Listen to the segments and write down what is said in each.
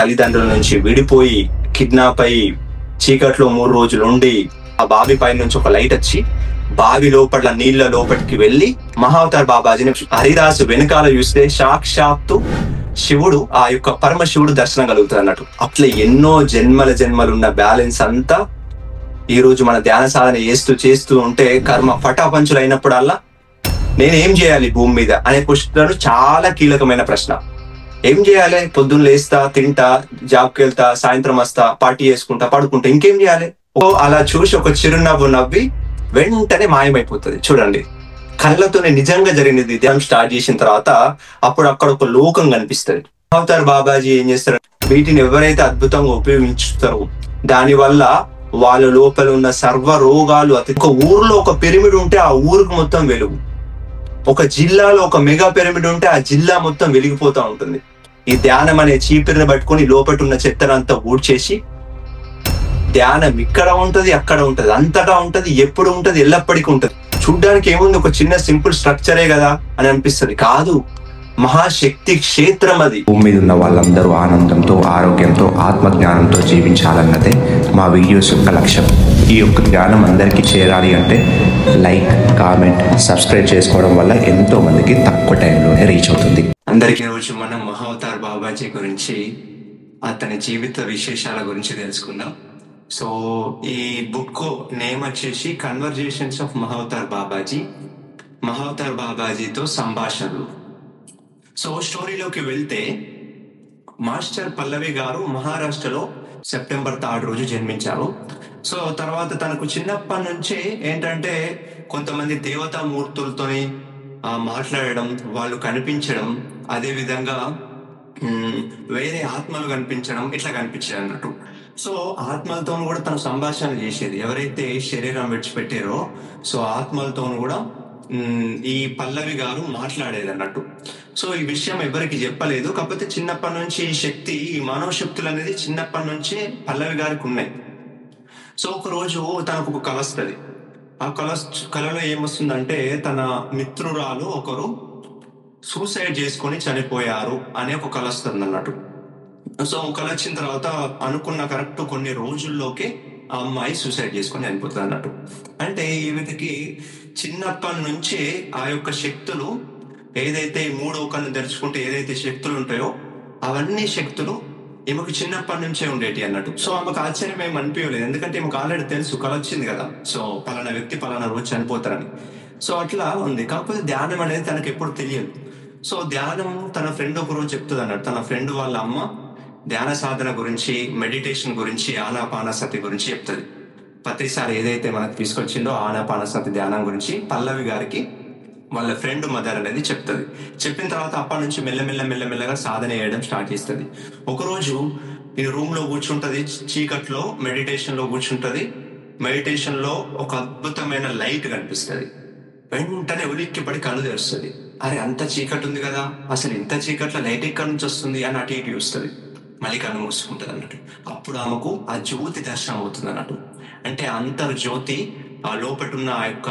తల్లిదండ్రుల నుంచి విడిపోయి కిడ్నాప్ అయ్యి చీకట్లో 3 రోజులు ఉండి ఆ బావి పై నుంచి ఒక లైట్ వచ్చి బావి లోపల నీళ్ల లోపలికి వెళ్లి మహావతార్ బాబాజీని హరిదాసు వెనకాల చూస్తే సాక్షాత్తు శివుడు, ఆ యొక్క పరమశివుడు దర్శనం కలుగుతుంది అన్నట్టు. అట్లా ఎన్నో జన్మలున్న బ్యాలెన్స్ అంతా ఈ రోజు మన ధ్యాన సాధన చేస్తూ ఉంటే కర్మ పటాపంచులు అయినప్పుడల్లా నేనేం చేయాలి భూమి మీద అనే క్వశ్చన్ చాలా కీలకమైన ప్రశ్న. ఏం చేయాలి? పొద్దున్న లేస్తా, తింటా, జాబ్కి వెళ్తా, సాయంత్రం వస్తా, పార్టీ చేసుకుంటా, పడుకుంటా, ఇంకేం చేయాలి? అలా చూసి ఒక చిరునవ్వు నవ్వి వెంటనే మాయమైపోతుంది. చూడండి, కళ్ళతోనే నిజంగా జరిగినది ధ్యానం స్టార్ట్ చేసిన తర్వాత అప్పుడు అక్కడ ఒక లోకం కనిపిస్తుంది. అవతార్ బాబాజీ ఏం చేస్తారు, వీటిని ఎవరైతే అద్భుతంగా ఉపయోగించుతారో దాని వల్ల వాళ్ళ లోపల ఉన్న సర్వ రోగాలు ఒక ఊర్లో ఒక పిరమిడ్ ఉంటే ఆ ఊరికి మొత్తం వెలుగు, ఒక జిల్లాలో ఒక మెగా పిరమిడ్ ఉంటే ఆ జిల్లా మొత్తం వెలిగిపోతా ఉంటుంది. ఈ ధ్యానం అనే చీపిరిని పట్టుకొని లోపల ఉన్న చెత్తనంతా ఊడ్చేసి ధ్యానం ఇక్కడ ఉంటది, అక్కడ ఉంటది, అంతటా ఉంటది, ఎప్పుడు ఉంటది, ఎల్లప్పటికీ ఉంటది. చూడ్డానికి ఏముంది, ఒక చిన్న సింపుల్ స్ట్రక్చరే కదా అని అనిపిస్తుంది. కాదు, మహాశక్తి క్షేత్రం అది. భూమి మీద ఉన్న వాళ్ళందరూ ఆనందంతో, ఆరోగ్యంతో, ఆత్మజ్ఞానంతో జీవించాలన్నదే మా వీడియోస్ యొక్క లక్ష్యం. ఈ యొక్క జ్ఞానం అందరికీ చేరాలి అంటే లైక్, కామెంట్, సబ్స్క్రైబ్ చేసుకోవడం వల్ల ఎంతో మందికి తక్కువ టైంలోనే రీచ్ అవుతుంది. అందరికీ రోజు మనం మహావతార్ బాబాజీ గురించి, అతని జీవిత విశేషాల గురించి తెలుసుకుందాం. సో ఈ బుక్ నేమ్ వచ్చేసి కన్వర్జేషన్స్ ఆఫ్ మహావతార్ బాబాజీ, మహావతార్ బాబాజీతో సంభాషణలు. సో స్టోరీలోకి వెళ్తే, మాస్టర్ పల్లవి గారు మహారాష్ట్రలో సెప్టెంబర్ 3 రోజు జన్మించారు. సో తర్వాత తనకు చిన్నప్పటి నుంచే ఏంటంటే కొంతమంది దేవతామూర్తులతోని మాట్లాడడం, వాళ్ళు కనిపించడం, అదే విధంగా వేరే ఆత్మలు కనిపించడం, ఇట్లా కనిపించేది అన్నట్టు. సో ఆత్మలతో కూడా తను సంభాషణ చేసేది. ఎవరైతే శరీరం విడిచిపెట్టారో సో ఆత్మలతో కూడా ఈ పల్లవి గారు మాట్లాడేది అన్నట్టు. సో ఈ విషయం ఎవరికి చెప్పలేదు. కాకపోతే చిన్నప్పటి నుంచి ఈ శక్తి, ఈ మానవ శక్తులు అనేది చిన్నప్పటి నుంచే పల్లవి గారికి ఉన్నాయి. సో ఒక రోజు తనకు ఒక కల వస్తుంది. ఆ కలలో ఏమొస్తుందంటే, తన మిత్రురాలు ఒకరు సూసైడ్ చేసుకొని చనిపోయారు అనే ఒక కల వస్తుంది అన్నట్టు. సో కల వచ్చిన తర్వాత అనుకున్న కరెక్ట్ కొన్ని రోజుల్లోకి ఆ అమ్మాయి సూసైడ్ చేసుకొని చనిపోతుంది అన్నట్టు. అంటే ఈవిడికి చిన్నప్పటి నుంచే ఆ యొక్క శక్తులు, ఏదైతే 3వ కన్ను తెరుచుకుంటే ఏదైతే శక్తులు ఉంటాయో అవన్నీ శక్తులు ఈమెకు చిన్నప్పటి నుంచే ఉండేటి అన్నట్టు. సో ఆమెకు ఆశ్చర్యం ఏమి అనిపించలేదు, ఎందుకంటే ఈమెకు ఆల్రెడీ తెలుసు, కల వచ్చింది కదా, సో పలానా వ్యక్తి పలానా రోజు చనిపోతారని. సో అట్లా ఉంది. కాకపోతే ధ్యానం అనేది తనకు ఎప్పుడు తెలియదు. సో ధ్యానం తన ఫ్రెండ్ ఒక రోజు చెప్తుంది అన్నట్టు. తన ఫ్రెండ్ వాళ్ళ అమ్మ ధ్యాన సాధన గురించి, మెడిటేషన్ గురించి, ఆనాపానసతి గురించి చెప్తుంది. ప్రతిసారి ఏదైతే మనకు తీసుకొచ్చిందో ఆనాపానసతి ధ్యానం గురించి పల్లవి గారికి వాళ్ళ ఫ్రెండ్ మదర్ అనేది చెప్తుంది. చెప్పిన తర్వాత అప్పటి నుంచి మెల్లమెల్లగా సాధన చేయడం స్టార్ట్ చేస్తుంది. ఒకరోజు ఈ రూమ్ లో కూర్చుంటది, చీకట్లో మెడిటేషన్ లో కూర్చుంటది. మెడిటేషన్ లో ఒక అద్భుతమైన లైట్ కనిపిస్తుంది. వెంటనే ఉలిక్కిపడి కళ్ళు తెరుస్తుంది. అరే, అంత చీకటి ఉంది కదా, అసలు ఇంత చీకట్లో లైట్ ఎక్కడి నుంచి వస్తుంది అని అటు ఇటు చూస్తుంది. మళ్ళీ కన్ను మూసుకుంటుంది అన్నట్టు. అప్పుడు ఆమెకు ఆ జ్యోతి దర్శనం అవుతుంది అన్నట్టు. అంటే అంతర్జ్యోతి, ఆ లోపటున్న ఆ యొక్క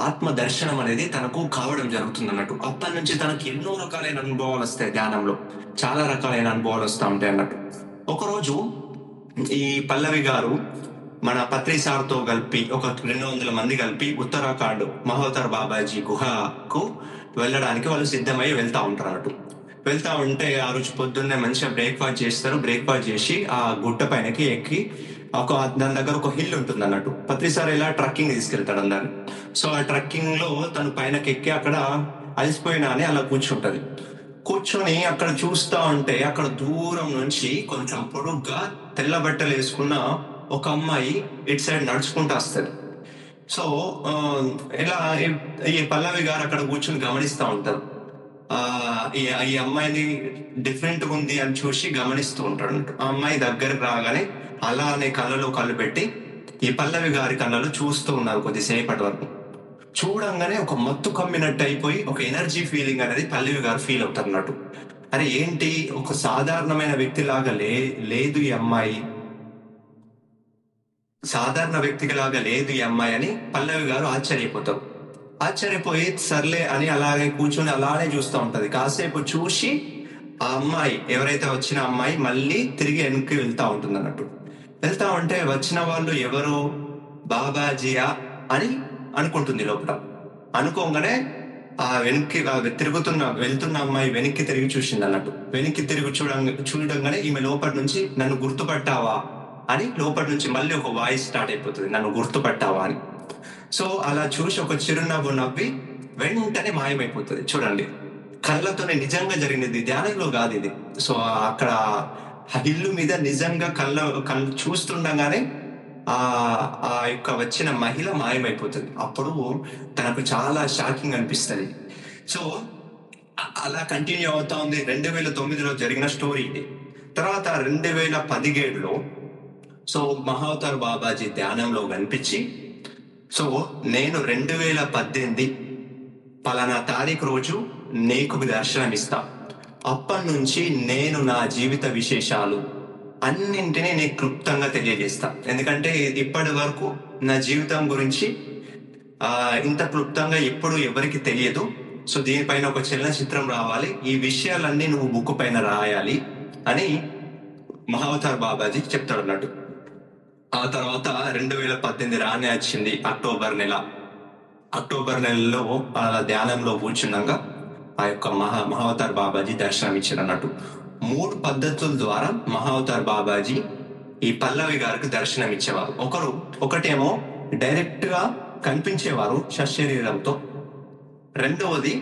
ఆత్మ దర్శనం అనేది తనకు కావడం జరుగుతుంది అన్నట్టు. అప్పటి నుంచి తనకు ఎన్నో రకాలైన అనుభవాలు వస్తాయి. ధ్యానంలో చాలా రకాలైన అనుభవాలు వస్తూ ఉంటాయి అన్నట్టు. ఒకరోజు ఈ పల్లవి గారు మన పత్రి సార్తో కలిపి ఒక 200 మంది కలిపి ఉత్తరాఖండ్ మహావతార్ బాబాజీ గుహకు వెళ్ళడానికి వాళ్ళు సిద్ధమై వెళ్తా ఉంటారు అన్నట్టు. వెళ్తా ఉంటే ఆ రోజు పొద్దున్నే మంచిగా బ్రేక్ఫాస్ట్ చేస్తారు. బ్రేక్ఫాస్ట్ చేసి ఆ గుట్ట పైనకి ఎక్కి దాని దగ్గర ఒక హిల్ ఉంటుంది అన్నట్టు. ప్రతిసారి ఇలా ట్రక్కింగ్ తీసుకెళ్తాడు అందరిని. సో ఆ ట్రక్కింగ్ లో తను పైనకి ఎక్కి అక్కడ అలసిపోయినా అని అలా కూర్చుంటది. కూర్చొని అక్కడ చూస్తా ఉంటే అక్కడ దూరం నుంచి కొంచెం పొడుగ్గా తెల్ల బట్టలు వేసుకున్న ఒక అమ్మాయి ఇటు సైడ్ నడుచుకుంటూ వస్తుంది. సో ఇలా ఈ పల్లవి గారు అక్కడ కూర్చొని గమనిస్తూ ఉంటారు. ఈ అమ్మాయిని డిఫరెంట్ గా ఉంది అని చూసి గమనిస్తూ ఉంటాడు అన్నట్టు. ఆ అమ్మాయి దగ్గరకు రాగానే అలానే కళ్ళలో కళ్ళు పెట్టి ఈ పల్లవి గారి కళ్ళలో చూస్తూ ఉన్నారు కొద్దిసేపటి వరకు. చూడంగానే ఒక మత్తు కమ్మినట్టు అయిపోయి ఒక ఎనర్జీ ఫీలింగ్ అనేది పల్లవి గారు ఫీల్ అవుతారు అన్నట్టు. అరే ఏంటి, ఒక సాధారణమైన వ్యక్తి లాగా లేదు ఈ అమ్మాయి, సాధారణ వ్యక్తికి లాగా లేదు ఈ అమ్మాయి అని పల్లవి గారు ఆశ్చర్యపోతారు. ఆశ్చర్యపోయి సర్లే అని అలాగే కూర్చొని అలానే చూస్తూ ఉంటది. కాసేపు చూసి ఆ అమ్మాయి ఎవరైతే వచ్చిన అమ్మాయి మళ్ళీ తిరిగి వెనక్కి వెళ్తా ఉంటుంది అన్నట్టు. వెళ్తా ఉంటే వచ్చిన వాళ్ళు ఎవరు, బాబాజీయా అని అనుకుంటుంది లోపల. అనుకోగానే ఆ వెనక్కి వెళ్తున్న అమ్మాయి వెనక్కి తిరిగి చూసింది అన్నట్టు. వెనక్కి తిరిగి చూడంగానే ఈమె లోపటి నుంచి నన్ను గుర్తుపట్టావా అని లోపటి నుంచి మళ్ళీ ఒక వాయిస్ స్టార్ట్ అయిపోతుంది, నన్ను గుర్తుపట్టావా అని. సో అలా చూసి ఒక చిరునవ్వు నవ్వి వెంటనే మాయమైపోతుంది. చూడండి, కళ్ళతోనే నిజంగా జరిగినది, ధ్యానంలో కాదు ఇది. సో అక్కడ ఆ ఇల్లు మీద నిజంగా కళ్ళు చూస్తుండగానే ఆ ఆ యొక్క వచ్చిన మహిళ మాయమైపోతుంది. అప్పుడు తనకు చాలా షాకింగ్ అనిపిస్తుంది. సో అలా కంటిన్యూ అవుతా ఉంది. 2009లో జరిగిన స్టోరీ ఇది. తర్వాత 2017లో సో మహావతార్ బాబాజీ ధ్యానంలో కనిపించి, సో నేను 2018 పలానా తారీఖు రోజు నీకు దర్శనమిస్తా, అప్పటి నుంచి నేను నా జీవిత విశేషాలు అన్నింటినీ నీకు క్లుప్తంగా తెలియజేస్తా. ఎందుకంటే ఇప్పటి వరకు నా జీవితం గురించి ఇంత క్లుప్తంగా ఎప్పుడు ఎవరికి తెలియదు. సో దీనిపైన ఒక చలనచిత్రం రావాలి, ఈ విషయాలన్నీ నువ్వు బుక్ పైన రాయాలి అని మహావతార్ బాబాజీ చెప్తాడు అన్నట్టు. ఆ తర్వాత 2018 రానే వచ్చింది. అక్టోబర్ నెలలో ధ్యానంలో కూర్చున్నాక ఆ యొక్క మహావతార్ బాబాజీ దర్శనం ఇచ్చారు అన్నట్టు. 3 పద్ధతుల ద్వారా మహావతార్ బాబాజీ ఈ పల్లవి గారికి దర్శనం ఇచ్చేవారు. ఒకటేమో డైరెక్ట్ గా కనిపించేవారు సశరీరంతో. రెండవది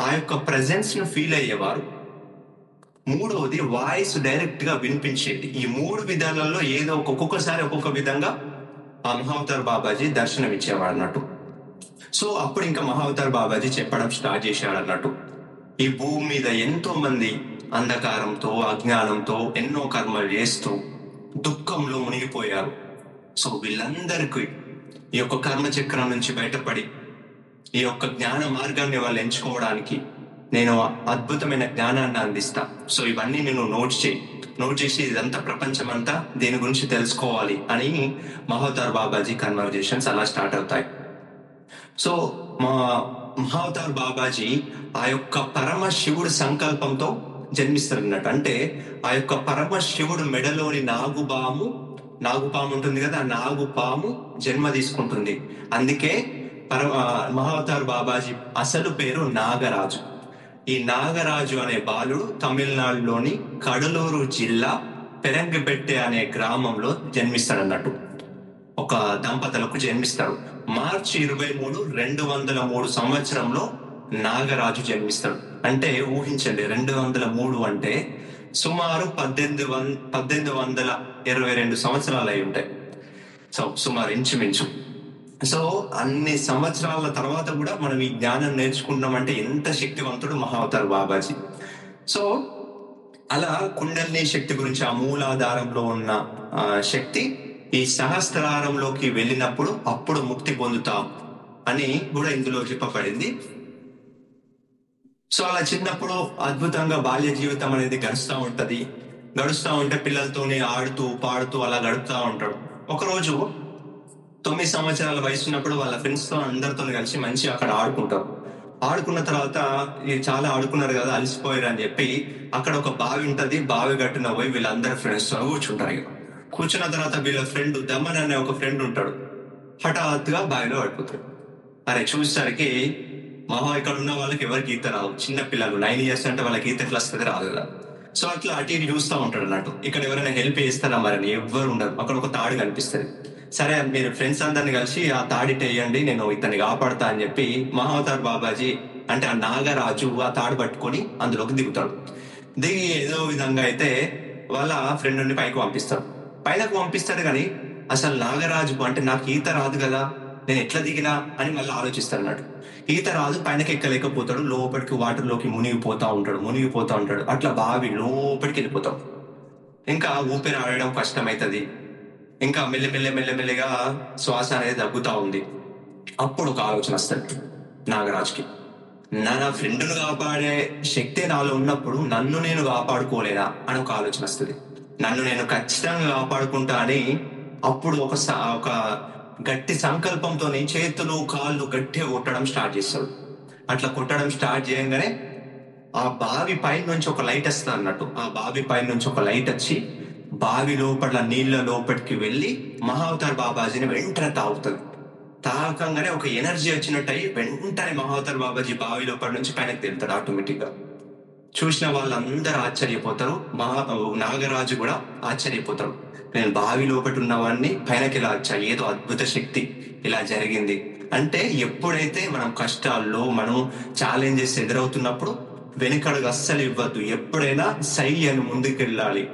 ఆ యొక్క ప్రెజెన్స్ ను ఫీల్ అయ్యేవారు. మూడవది వాయిస్ డైరెక్ట్ గా వినిపించేది. ఈ 3 విధాలలో ఏదో ఒక్కొక్కసారి ఒక్కొక్క విధంగా ఆ మహావతార్ బాబాజీ దర్శనం ఇచ్చేవాడు అన్నట్టు. సో అప్పుడు ఇంకా మహావతార్ బాబాజీ చెప్పడం స్టార్ట్ చేశాడు అన్నట్టు. ఈ భూమి మీద ఎంతో మంది అంధకారంతో అజ్ఞానంతో ఎన్నో కర్మలు చేస్తూ దుఃఖంలో మునిగిపోయారు. సో వీళ్ళందరికీ ఈ యొక్క కర్మచక్రం నుంచి బయటపడి ఈ యొక్క జ్ఞాన మార్గాన్ని వాళ్ళు ఎంచుకోవడానికి నేను అద్భుతమైన జ్ఞానాన్ని అందిస్తా. సో ఇవన్నీ నేను నోట్ చేసి ఇదంతా ప్రపంచం అంతా దీని గురించి తెలుసుకోవాలి అని మహావతార్ బాబాజీ కన్వర్జేషన్స్ అలా స్టార్ట్ అవుతాయి. సో మా మహావతార్ బాబాజీ ఆ యొక్క పరమశివుడు సంకల్పంతో జన్మిస్తారు అన్నట్టు. అంటే ఆ యొక్క పరమశివుడు మెడలోని నాగుపాము ఉంటుంది కదా, ఆ నాగుపాము జన్మ తీసుకుంటుంది. అందుకే మహావతార్ బాబాజీ అసలు పేరు నాగరాజు. ఈ నాగరాజు అనే బాలుడు తమిళనాడులోని కడలూరు జిల్లా పెరంగిపెట్టె అనే గ్రామంలో జన్మిస్తాడన్నట్టు. ఒక దంపతులకు జన్మిస్తాడు. మార్చి 23, 203 సంవత్సరంలో నాగరాజు జన్మిస్తాడు. అంటే ఊహించండి, 203 అంటే సుమారు 1822 సంవత్సరాలు అయి ఉంటాయి. సో సుమారు ఇంచుమించు. సో అన్ని సంవత్సరాల తర్వాత కూడా మనం ఈ జ్ఞానం నేర్చుకుంటున్నామంటే ఎంత శక్తివంతుడు మహావతార్ బాబాజీ. సో అలా కుండలిని శక్తి గురించి, ఆ మూలాధారంలో ఉన్న శక్తి ఈ సహస్రారంలోకి వెళ్ళినప్పుడు అప్పుడు ముక్తి పొందుతాం అని కూడా ఇందులో చెప్పబడింది. సో అలా చిన్నప్పుడు అద్భుతంగా బాల్య జీవితం అనేది గడుస్తూ ఉంటే పిల్లలతోనే ఆడుతూ పాడుతూ అలా గడుపుతూ ఉంటాడు. ఒకరోజు 9 సంవత్సరాల వయసు ఉన్నప్పుడు వాళ్ళ ఫ్రెండ్స్ తో అందరితో కలిసి మంచి అక్కడ ఆడుకుంటారు. ఆడుకున్న తర్వాత చాలా ఆడుకున్నారు కదా, అలసిపోయారు అని చెప్పి అక్కడ ఒక బావి ఉంటది. బావి గట్టున పోయి వీళ్ళందరి ఫ్రెండ్స్ తో కూర్చుంటారు. కూర్చున్న తర్వాత వీళ్ళ ఫ్రెండ్ దమన్ అనే ఒక ఫ్రెండ్ ఉంటాడు. హఠాత్తుగా బావిలో పడిపోతాడు. అరే చూసేసరికి ఇక్కడ ఉన్న వాళ్ళకి ఎవరికి ఈత రాదు. చిన్న పిల్లలు 9 years అంటే వాళ్ళకి ఈత ఎట్లా వస్తుంది, రాదు కదా. సో అట్లా అటు ఇటు చూస్తూ ఉంటాడు అన్నట్టు. ఇక్కడ ఎవరైనా హెల్ప్ చేస్తారా మరి అని ఎవ్వరు ఉండరు. అక్కడ ఒక తాడు కనిపిస్తుంది. సరే మీరు ఫ్రెండ్స్ అందరిని కలిసి ఆ తాడి వేయండి, నేను ఇతన్ని కాపాడుతా అని చెప్పి మహావతార్ బాబాజీ అంటే ఆ నాగరాజు ఆ తాడు పట్టుకొని అందులోకి దిగుతాడు. దిగి ఏదో విధంగా అయితే వాళ్ళ ఫ్రెండ్ని పైకి పంపిస్తాడు. కానీ అసలు నాగరాజు అంటే నాకు ఈత రాదు కదా, నేను ఎట్లా దిగినా అని మళ్ళీ ఆలోచిస్తాడు అన్నట్టు. ఈత రాదు, పైనకి ఎక్కలేకపోతాడు. లోపలికి వాటర్లోకి మునిగిపోతా ఉంటాడు. అట్లా బావి లోపలికి వెళ్ళిపోతాడు. ఇంకా ఊపిరి ఆడడం కష్టమవుతుంది. ఇంకా మెల్లమెల్లగా శ్వాస అనేది తగ్గుతా ఉంది. అప్పుడు ఒక ఆలోచన వస్తుంది నాగరాజుకి, నా ఫ్రెండ్ను కాపాడే శక్తి నాలో ఉన్నప్పుడు నన్ను నేను కాపాడుకోలేదా అని ఒక ఆలోచన వస్తుంది. నన్ను నేను ఖచ్చితంగా కాపాడుకుంటా అని అప్పుడు ఒక గట్టి సంకల్పంతో చేతులు కాళ్ళు గట్టిగా కొట్టడం స్టార్ట్ చేస్తాడు. అట్లా కొట్టడం స్టార్ట్ చేయగానే ఆ బావి పైన నుంచి ఒక లైట్ వస్తుంది అన్నట్టు. ఆ బావి పైన నుంచి ఒక లైట్ వచ్చి బావి లోపల నీళ్ళ లోపలికి వెళ్ళి మహావతార్ బాబాజీని వెంటనే తాగుతుంది. తాకంగానే ఒక ఎనర్జీ వచ్చినట్టు అయ్యి వెంటనే మహావతార్ బాబాజీ బావి లోపల నుంచి పైనకి తేలుతాడు ఆటోమేటిక్ గా. చూసిన వాళ్ళందరూ ఆశ్చర్యపోతారు. నాగరాజు కూడా ఆశ్చర్యపోతాడు. నేను బావి లోపల ఉన్నవాడిని పైనకి ఇలా వచ్చా, ఏదో అద్భుత శక్తి ఇలా జరిగింది అంటే. ఎప్పుడైతే మనం కష్టాల్లో మనం ఛాలెంజెస్ ఎదురవుతున్నప్పుడు వెనుకడుగు అస్సలు ఇవ్వద్దు. ఎప్పుడైనా సై అని ముందుకెళ్ళాలి.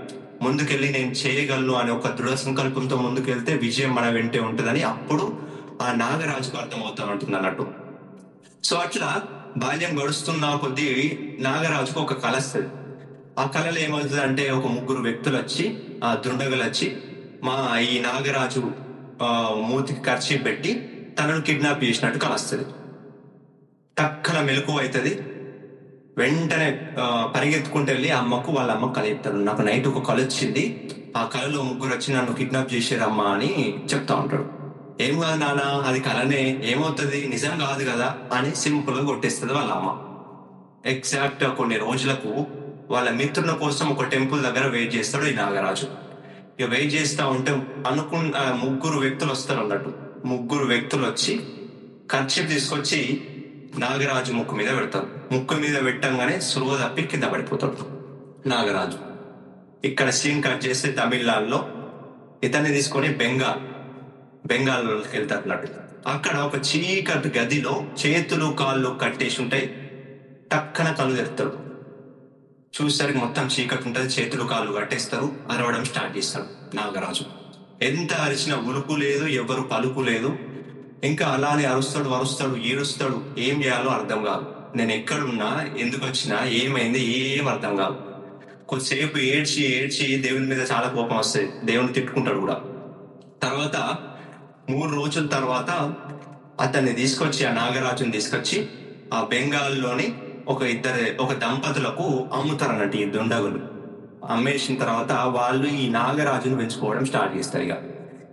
ముందుకెళ్ళి నేను చేయగలను అనే ఒక దృఢ సంకల్పంతో ముందుకెళ్తే విజయం మన వెంటే ఉంటుందని అప్పుడు ఆ నాగరాజుకు అర్థమవుతా ఉంటుంది అన్నట్టు. సో అట్లా బాల్యం గడుస్తున్న కొద్దీ నాగరాజుకు ఒక కళ వస్తుంది. ఆ కళలో ఏమవుతుంది అంటే, ఒక ముగ్గురు వ్యక్తులు వచ్చి, ఆ దుండగులు వచ్చి ఈ నాగరాజు మూతికి ఖర్చు పెట్టి తనను కిడ్నాప్ చేసినట్టు కళ వస్తుంది. టక్కన మెలకువ అవుతుంది. వెంటనే పరిగెత్తుకుంటూ వెళ్ళి అమ్మకు వాళ్ళ అమ్మకు కళ చెప్తాడు. నాకు నైట్ ఒక కళ వచ్చింది, ఆ కళలో ముగ్గురు వచ్చి నన్ను కిడ్నాప్ చేసారమ్మా అని చెప్తా ఉంటాడు. ఏం కాదు నాన్న, అది కళనే, ఏమవుతుంది, నిజం కాదు కదా అని సింపుల్ గా కొట్టేస్తుంది వాళ్ళ అమ్మ. ఎగ్జాక్ట్ కొన్ని రోజులకు వాళ్ళ మిత్రుల కోసం ఒక టెంపుల్ దగ్గర వెయిట్ చేస్తాడు ఈ నాగరాజు. ఇక వెయిట్ చేస్తా ఉంటే ముగ్గురు వ్యక్తులు వస్తారు అన్నట్టు. ముగ్గురు వ్యక్తులు వచ్చి కర్చీఫ్ తీసుకొచ్చి నాగరాజు ముక్కు మీద పెడతారు. ముక్కు మీద పెట్టంగానే సురువు తప్పి కింద పడిపోతాడు నాగరాజు. ఇక్కడ సీన్ కట్ చేస్తే తమిళనాడులో ఇతన్ని తీసుకొని బెంగాల్లోకి వెళ్తారు అన్నట్టు. అక్కడ ఒక చీకటి గదిలో చేతులు కాళ్ళు కట్టేసి ఉంటాయి. టక్కన కళ్ళు తెరుతాడు. చూసేసరికి మొత్తం చీకటి ఉంటుంది. చేతులు కాళ్ళు కట్టేస్తారు. అరవడం స్టార్ట్ చేస్తాడు నాగరాజు. ఎంత అరిచినా ఉలుపు లేదు, ఎవరు పలుకు లేదు. ఇంకా అలానే అరుస్తాడు, ఏడుస్తాడు. ఏం చేయాలో అర్థం కాదు. నేను ఎక్కడున్నా, ఎందుకు వచ్చినా, ఏమైంది, ఏం అర్థం కాదు. కొద్దిసేపు ఏడ్చి దేవుని మీద చాలా కోపం వస్తుంది. దేవుని తిట్టుకుంటాడు కూడా. తర్వాత 3 రోజుల తర్వాత అతన్ని తీసుకొచ్చి, ఆ నాగరాజుని తీసుకొచ్చి ఆ బెంగాల్లోని ఒక దంపతులకు అమ్ముతారు అన్నట్టు ఈ దుండగులు. అమ్మేసిన తర్వాత వాళ్ళు ఈ నాగరాజును పెంచుకోవడం స్టార్ట్ చేస్తారు. ఇక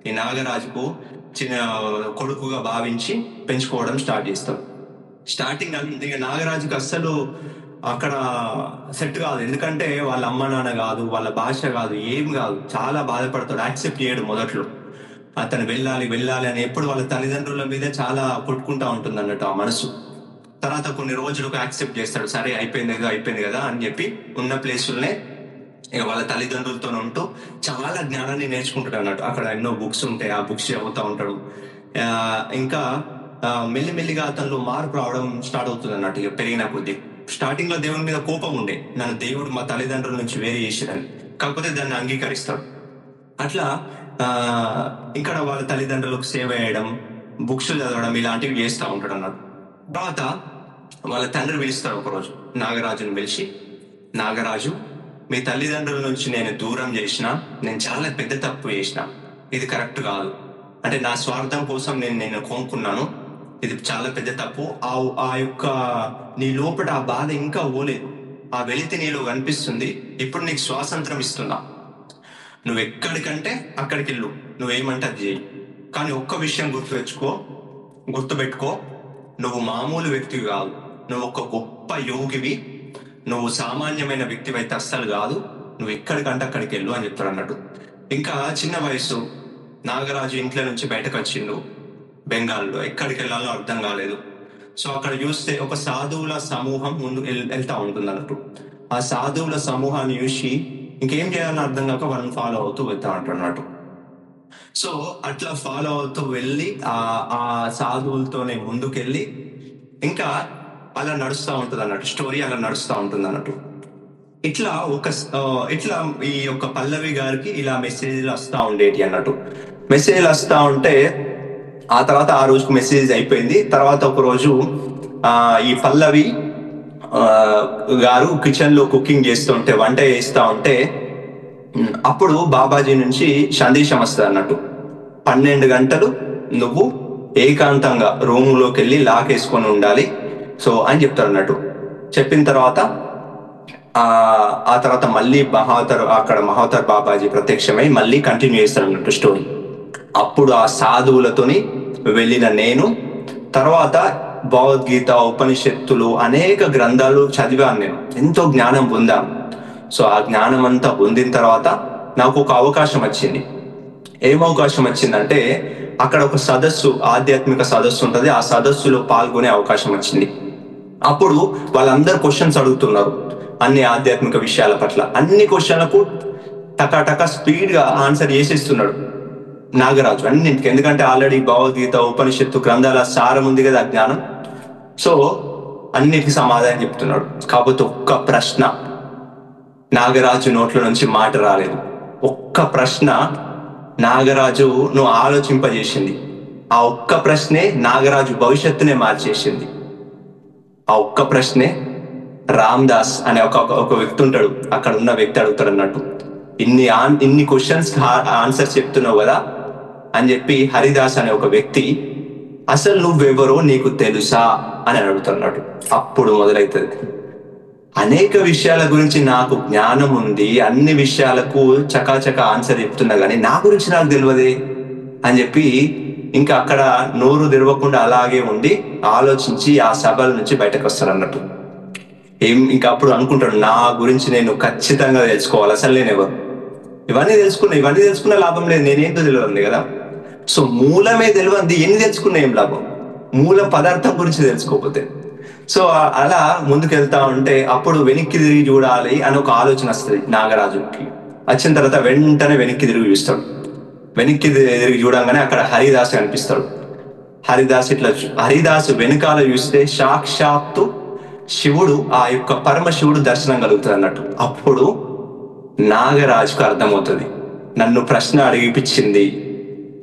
ఈ నాగరాజుకు చిన్న కొడుకుగా భావించి పెంచుకోవడం స్టార్ట్ చేస్తారు. స్టార్టింగ్ ఇక నాగరాజుకు అస్సలు అక్కడ సెట్ కాదు. ఎందుకంటే వాళ్ళ అమ్మ నాన్న కాదు, వాళ్ళ భాష కాదు, ఏం కాదు. చాలా బాధపడతాడు. యాక్సెప్ట్ చేయడు మొదట్లో. అతను వెళ్ళాలి అని ఎప్పుడు వాళ్ళ తల్లిదండ్రుల మీద చాలా కొట్టుకుంటా ఉంటుంది అన్నట్టు ఆ మనసు. తర్వాత కొన్ని రోజులకు యాక్సెప్ట్ చేస్తాడు. సరే అయిపోయింది కదా అని చెప్పి ఉన్న ప్లేసులనే ఇక వాళ్ళ తల్లిదండ్రులతో ఉంటూ చాలా జ్ఞానాన్ని నేర్చుకుంటాడు అన్నట్టు. అక్కడ ఎన్నో బుక్స్ ఉంటాయి, ఆ బుక్స్ చదువుతూ ఉంటాడు. ఇంకా మెల్లిమెల్లిగా అతనిలో మార్పు రావడం స్టార్ట్ అవుతుంది అన్నట్టు. ఇక పెరిగిన కొద్దీ స్టార్టింగ్ లో దేవుని మీద కోపం ఉండే, నన్ను దేవుడు మా తల్లిదండ్రుల నుంచి వేరే చేసాడని. కాకపోతే దాన్ని అంగీకరిస్తాడు. అట్లా ఇక్కడ వాళ్ళ తల్లిదండ్రులకు సేవ చేయడం, బుక్స్ చదవడం ఇలాంటివి చేస్తూ ఉంటాడు అన్నట్టు. తర్వాత వాళ్ళ తండ్రి పిలుస్తాడు ఒకరోజు నాగరాజుని పిలిచి, నాగరాజు, మీ తల్లిదండ్రుల నుంచి నేను దూరం చేసిన, నేను చాలా పెద్ద తప్పు చేసిన. ఇది కరెక్ట్ కాదు. అంటే నా స్వార్థం కోసం నేను కొనుక్కున్నాను. ఇది చాలా పెద్ద తప్పు. ఆ యొక్క నీ లోపల ఆ బాధ ఇంకా పోలేదు. ఆ వెలితి నీలో కనిపిస్తుంది. ఇప్పుడు నీకు స్వాతంత్రం ఇస్తున్నా. నువ్వు ఎక్కడికంటే అక్కడికి వెళ్ళు, నువ్వేమంటే అది చేయి. కానీ ఒక్క విషయం గుర్తుపెట్టుకో, నువ్వు మామూలు వ్యక్తివి కాదు. నువ్వు ఒక గొప్ప యోగివి. నువ్వు సామాన్యమైన వ్యక్తివి అయితే అస్సలు కాదు. నువ్వు ఎక్కడికంటే అక్కడికి వెళ్ళు అని చెప్తాడు అన్నట్టు. ఇంకా చిన్న వయసు నాగరాజు ఇంట్లో నుంచి బయటకు వచ్చిండు. బెంగాల్లో ఎక్కడికి వెళ్ళాలో అర్థం కాలేదు. సో అక్కడ చూస్తే ఒక సాధువుల సమూహం ముందు వెళ్తా ఉంటుంది అన్నట్టు. ఆ సాధువుల సమూహాన్ని చూసి ఇంకేం చేయాలని అర్థం కాక వాళ్ళని ఫాలో అవుతూ వెళ్తా అంటున్నట్టు. సో అట్లా ఫాలో అవుతూ వెళ్ళి ఆ సాధువులతోనే ముందుకెళ్ళి ఇంకా అలా నడుస్తూ ఉంటుంది అన్నట్టు. స్టోరీ అలా నడుస్తూ ఉంటుంది అన్నట్టు. ఇట్లా ఈ యొక్క పల్లవి గారికి ఇలా మెసేజ్లు వస్తూ ఉండేటి అన్నట్టు. మెసేజ్లు వస్తూ ఉంటే ఆ తర్వాత ఆ రోజుకు మెసేజ్ అయిపోయింది. తర్వాత ఒక రోజు ఈ పల్లవి గారు కిచెన్ లో కుకింగ్ చేస్తుంటే, వంట చేస్తూ ఉంటే అప్పుడు బాబాజీ నుంచి సందేశం వస్తుంది అన్నట్టు. 12 గంటలు నువ్వు ఏకాంతంగా రూములోకి వెళ్ళి లాక్ వేసుకొని ఉండాలి సో అని చెప్తారు అన్నట్టు. చెప్పిన తర్వాత ఆ తర్వాత మళ్ళీ మహావతార్ బాబాజీ ప్రత్యక్షమై మళ్ళీ కంటిన్యూ చేస్తారు అన్నట్టు స్టోరీ. అప్పుడు ఆ సాధువులతోని వెళ్ళిన నేను తర్వాత భగవద్గీత, ఉపనిషత్తులు, అనేక గ్రంథాలు చదివాను, నేను ఎంతో జ్ఞానం పొందాను. సో ఆ జ్ఞానం అంతా పొందిన తర్వాత నాకు ఒక అవకాశం వచ్చింది. ఏం అవకాశం వచ్చిందంటే, అక్కడ ఒక సదస్సు, ఆధ్యాత్మిక సదస్సు ఉంటుంది, ఆ సదస్సులో పాల్గొనే అవకాశం వచ్చింది. అప్పుడు వాళ్ళందరూ క్వశ్చన్స్ అడుగుతున్నారు అన్ని ఆధ్యాత్మిక విషయాల పట్ల. అన్ని క్వశ్చన్లకు టకా స్పీడ్ గా ఆన్సర్ చేసేస్తున్నాడు నాగరాజు అన్నింటికి. ఎందుకంటే ఆల్రెడీ భగవద్గీత, ఉపనిషత్తు గ్రంథాల సారం ఉంది కదా, జ్ఞానం. సో అన్నిటికీ సమాధానం చెప్తున్నాడు. కాకపోతే ఒక్క ప్రశ్న నాగరాజు నోట్ల నుంచి మాట రాలేదు. ఒక్క ప్రశ్న నాగరాజు నువ్వు ఆలోచింపజేసింది. ఆ ఒక్క ప్రశ్నే నాగరాజు భవిష్యత్తునే మార్చేసింది. ఆ ఒక్క ప్రశ్నే రామ్ దాస్ అనే ఒక వ్యక్తి ఉంటాడు, అక్కడ ఉన్న వ్యక్తి అడుగుతాడు అన్నట్టు, ఇన్ని క్వశ్చన్స్ ఆన్సర్ చెప్తున్నావు కదా అని చెప్పి హరిదాస్ అనే ఒక వ్యక్తి, అసలు నువ్వెవరో నీకు తెలుసా అని అడుగుతున్నాడు. అప్పుడు మొదలవుతుంది, అనేక విషయాల గురించి నాకు జ్ఞానం ఉంది, అన్ని విషయాలకు చకాచక ఆన్సర్ చెప్తున్నా కానీ నా గురించి నాకు తెలియదే అని చెప్పి ఇంకా అక్కడ నోరు తెరవకుండా అలాగే ఉండి ఆలోచించి ఆ సభల నుంచి బయటకు వస్తాడు అన్నట్టు. ఇంకా అప్పుడు అనుకుంటాడు, నా గురించి నేను ఖచ్చితంగా తెలుసుకోవాలి, అసలు నేను ఎవరు. ఇవన్నీ తెలుసుకున్న లాభం లేదు, నేనేంటో తెలియదు కదా. సో మూలమే తెలియంది, ఎన్ని తెలుసుకున్నా ఏం లాభం, మూల పదార్థం గురించి తెలుసుకోకపోతే. సో అలా ముందుకు వెళ్తా ఉంటే అప్పుడు వెనక్కి తిరిగి చూడాలి అని ఒక ఆలోచన వస్తుంది నాగరాజుకి. వచ్చిన తర్వాత వెంటనే వెనక్కి తిరిగి చూస్తాడు. వెనక్కి తిరిగి చూడంగానే అక్కడ హరిదాస్ కనిపిస్తాడు. హరిదాసు వెనకాల చూస్తే సాక్షాత్తు శివుడు, ఆ యొక్క పరమశివుడు దర్శనం కలుగుతుంది అన్నట్టు. అప్పుడు నాగరాజుకు అర్థమవుతుంది, నన్ను ప్రశ్న అడిగిపించింది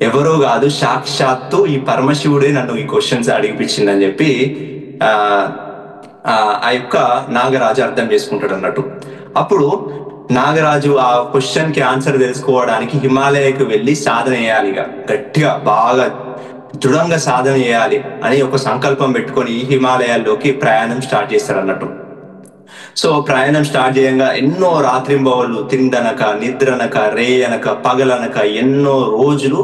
ఎవరో కాదు, సాక్షాత్తు ఈ పరమశివుడే నన్ను ఈ క్వశ్చన్స్ అడిగిపించింది అని చెప్పి ఆ యొక్క నాగరాజు అర్థం చేసుకుంటాడు అన్నట్టు. అప్పుడు నాగరాజు ఆ క్వశ్చన్ కి ఆన్సర్ తెలుసుకోవడానికి హిమాలయకు వెళ్ళి సాధన చేయాలి, ఇక గట్టిగా బాగా దృఢంగా సాధన చేయాలి అని ఒక సంకల్పం పెట్టుకొని హిమాలయాల్లోకి ప్రయాణం స్టార్ట్ చేస్తారు అన్నట్టు. సో ప్రయాణం స్టార్ట్ చేయంగా ఎన్నో రాత్రింబవళ్ళు తిందనక, నిద్రనక, రేయనక, పగలనక ఎన్నో రోజులు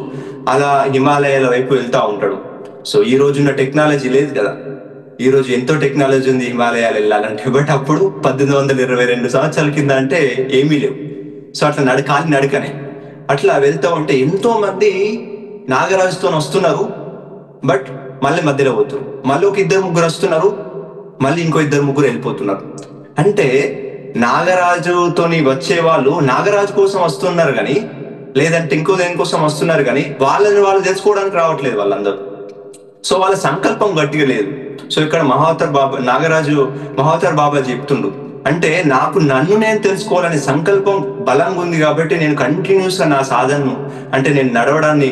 అలా హిమాలయాల వైపు వెళ్తా ఉంటాడు. సో ఈ రోజున్న టెక్నాలజీ లేదు కదా, ఈ రోజు ఎంతో టెక్నాలజీ ఉంది హిమాలయాలు వెళ్ళాలంటే. బట్ అప్పుడు 1822 సంవత్సరాల కింద అంటే ఏమీ లేవు. సో అట్లా కాలి నడకనే అట్లా వెళ్తూ ఉంటే ఎంతో మంది నాగరాజుతో వస్తున్నారు, బట్ మళ్ళీ మధ్యలో పోతున్నారు. మళ్ళీ ఒక 2-3 వస్తున్నారు, మళ్ళీ ఇంకో 2-3 వెళ్ళిపోతున్నారు. అంటే నాగరాజుతోని వచ్చే వాళ్ళు నాగరాజు కోసం వస్తున్నారు కానీ, లేదంటే ఇంకో దేనికోసం వస్తున్నారు కానీ వాళ్ళని వాళ్ళు తెలుసుకోవడానికి రావట్లేదు వాళ్ళందరూ. సో వాళ్ళ సంకల్పం గట్టిగా లేదు. సో ఇక్కడ మహావతార్ బాబా చెప్తుండు, అంటే నన్ను నేను తెలుసుకోవాలనే సంకల్పం బలంగా ఉంది కాబట్టి నేను కంటిన్యూస్ గా నా సాధనను, అంటే నేను నడవడాన్ని,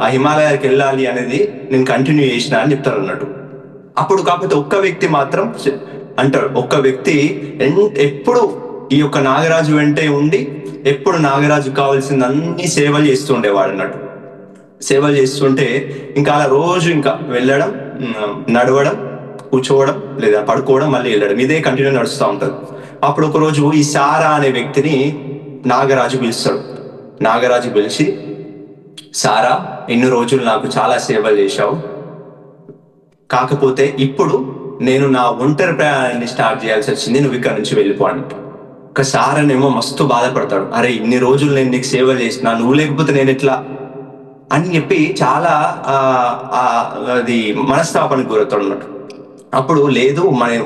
ఆ హిమాలయాలకు వెళ్ళాలి అనేది నేను కంటిన్యూ చేసిన అని చెప్తారు అన్నట్టు. అప్పుడు కాకపోతే ఒక్క వ్యక్తి మాత్రం అంటాడు, ఒక్క వ్యక్తి ఎప్పుడు ఈ యొక్క నాగరాజు వెంటే ఉండి ఎప్పుడు నాగరాజు కావాల్సిన అన్ని సేవలు చేస్తూ ఉండేవాడు అన్నట్టు. సేవలు చేస్తుంటే ఇంకా అలా రోజు ఇంకా వెళ్ళడం, నడవడం, కూర్చోవడం లేదా పడుకోవడం, మళ్ళీ వెళ్ళడం, ఇదే కంటిన్యూ నడుస్తూ ఉంటుంది. అప్పుడు ఒక రోజు ఈ సారా అనే వ్యక్తిని నాగరాజు పిలుస్తాడు. నాగరాజు పిలిచి, సారా, ఇన్ని రోజులు నాకు చాలా సేవలు చేశావు, కాకపోతే ఇప్పుడు నేను నా ఒంటరి ప్రయాణాన్ని స్టార్ట్ చేయాల్సి వచ్చింది, నువ్వు ఇక్కడ నుంచి వెళ్ళిపోండి. ఒక సారనేమో మస్తు బాధపడతాడు, అరే ఇన్ని రోజులు నేను నీకు సేవలు చేసినా, నువ్వు లేకపోతే నేను ఎట్లా అని చెప్పి చాలా అది మనస్తాపానికి గురవుతాడు అన్నట్టు. అప్పుడు లేదు,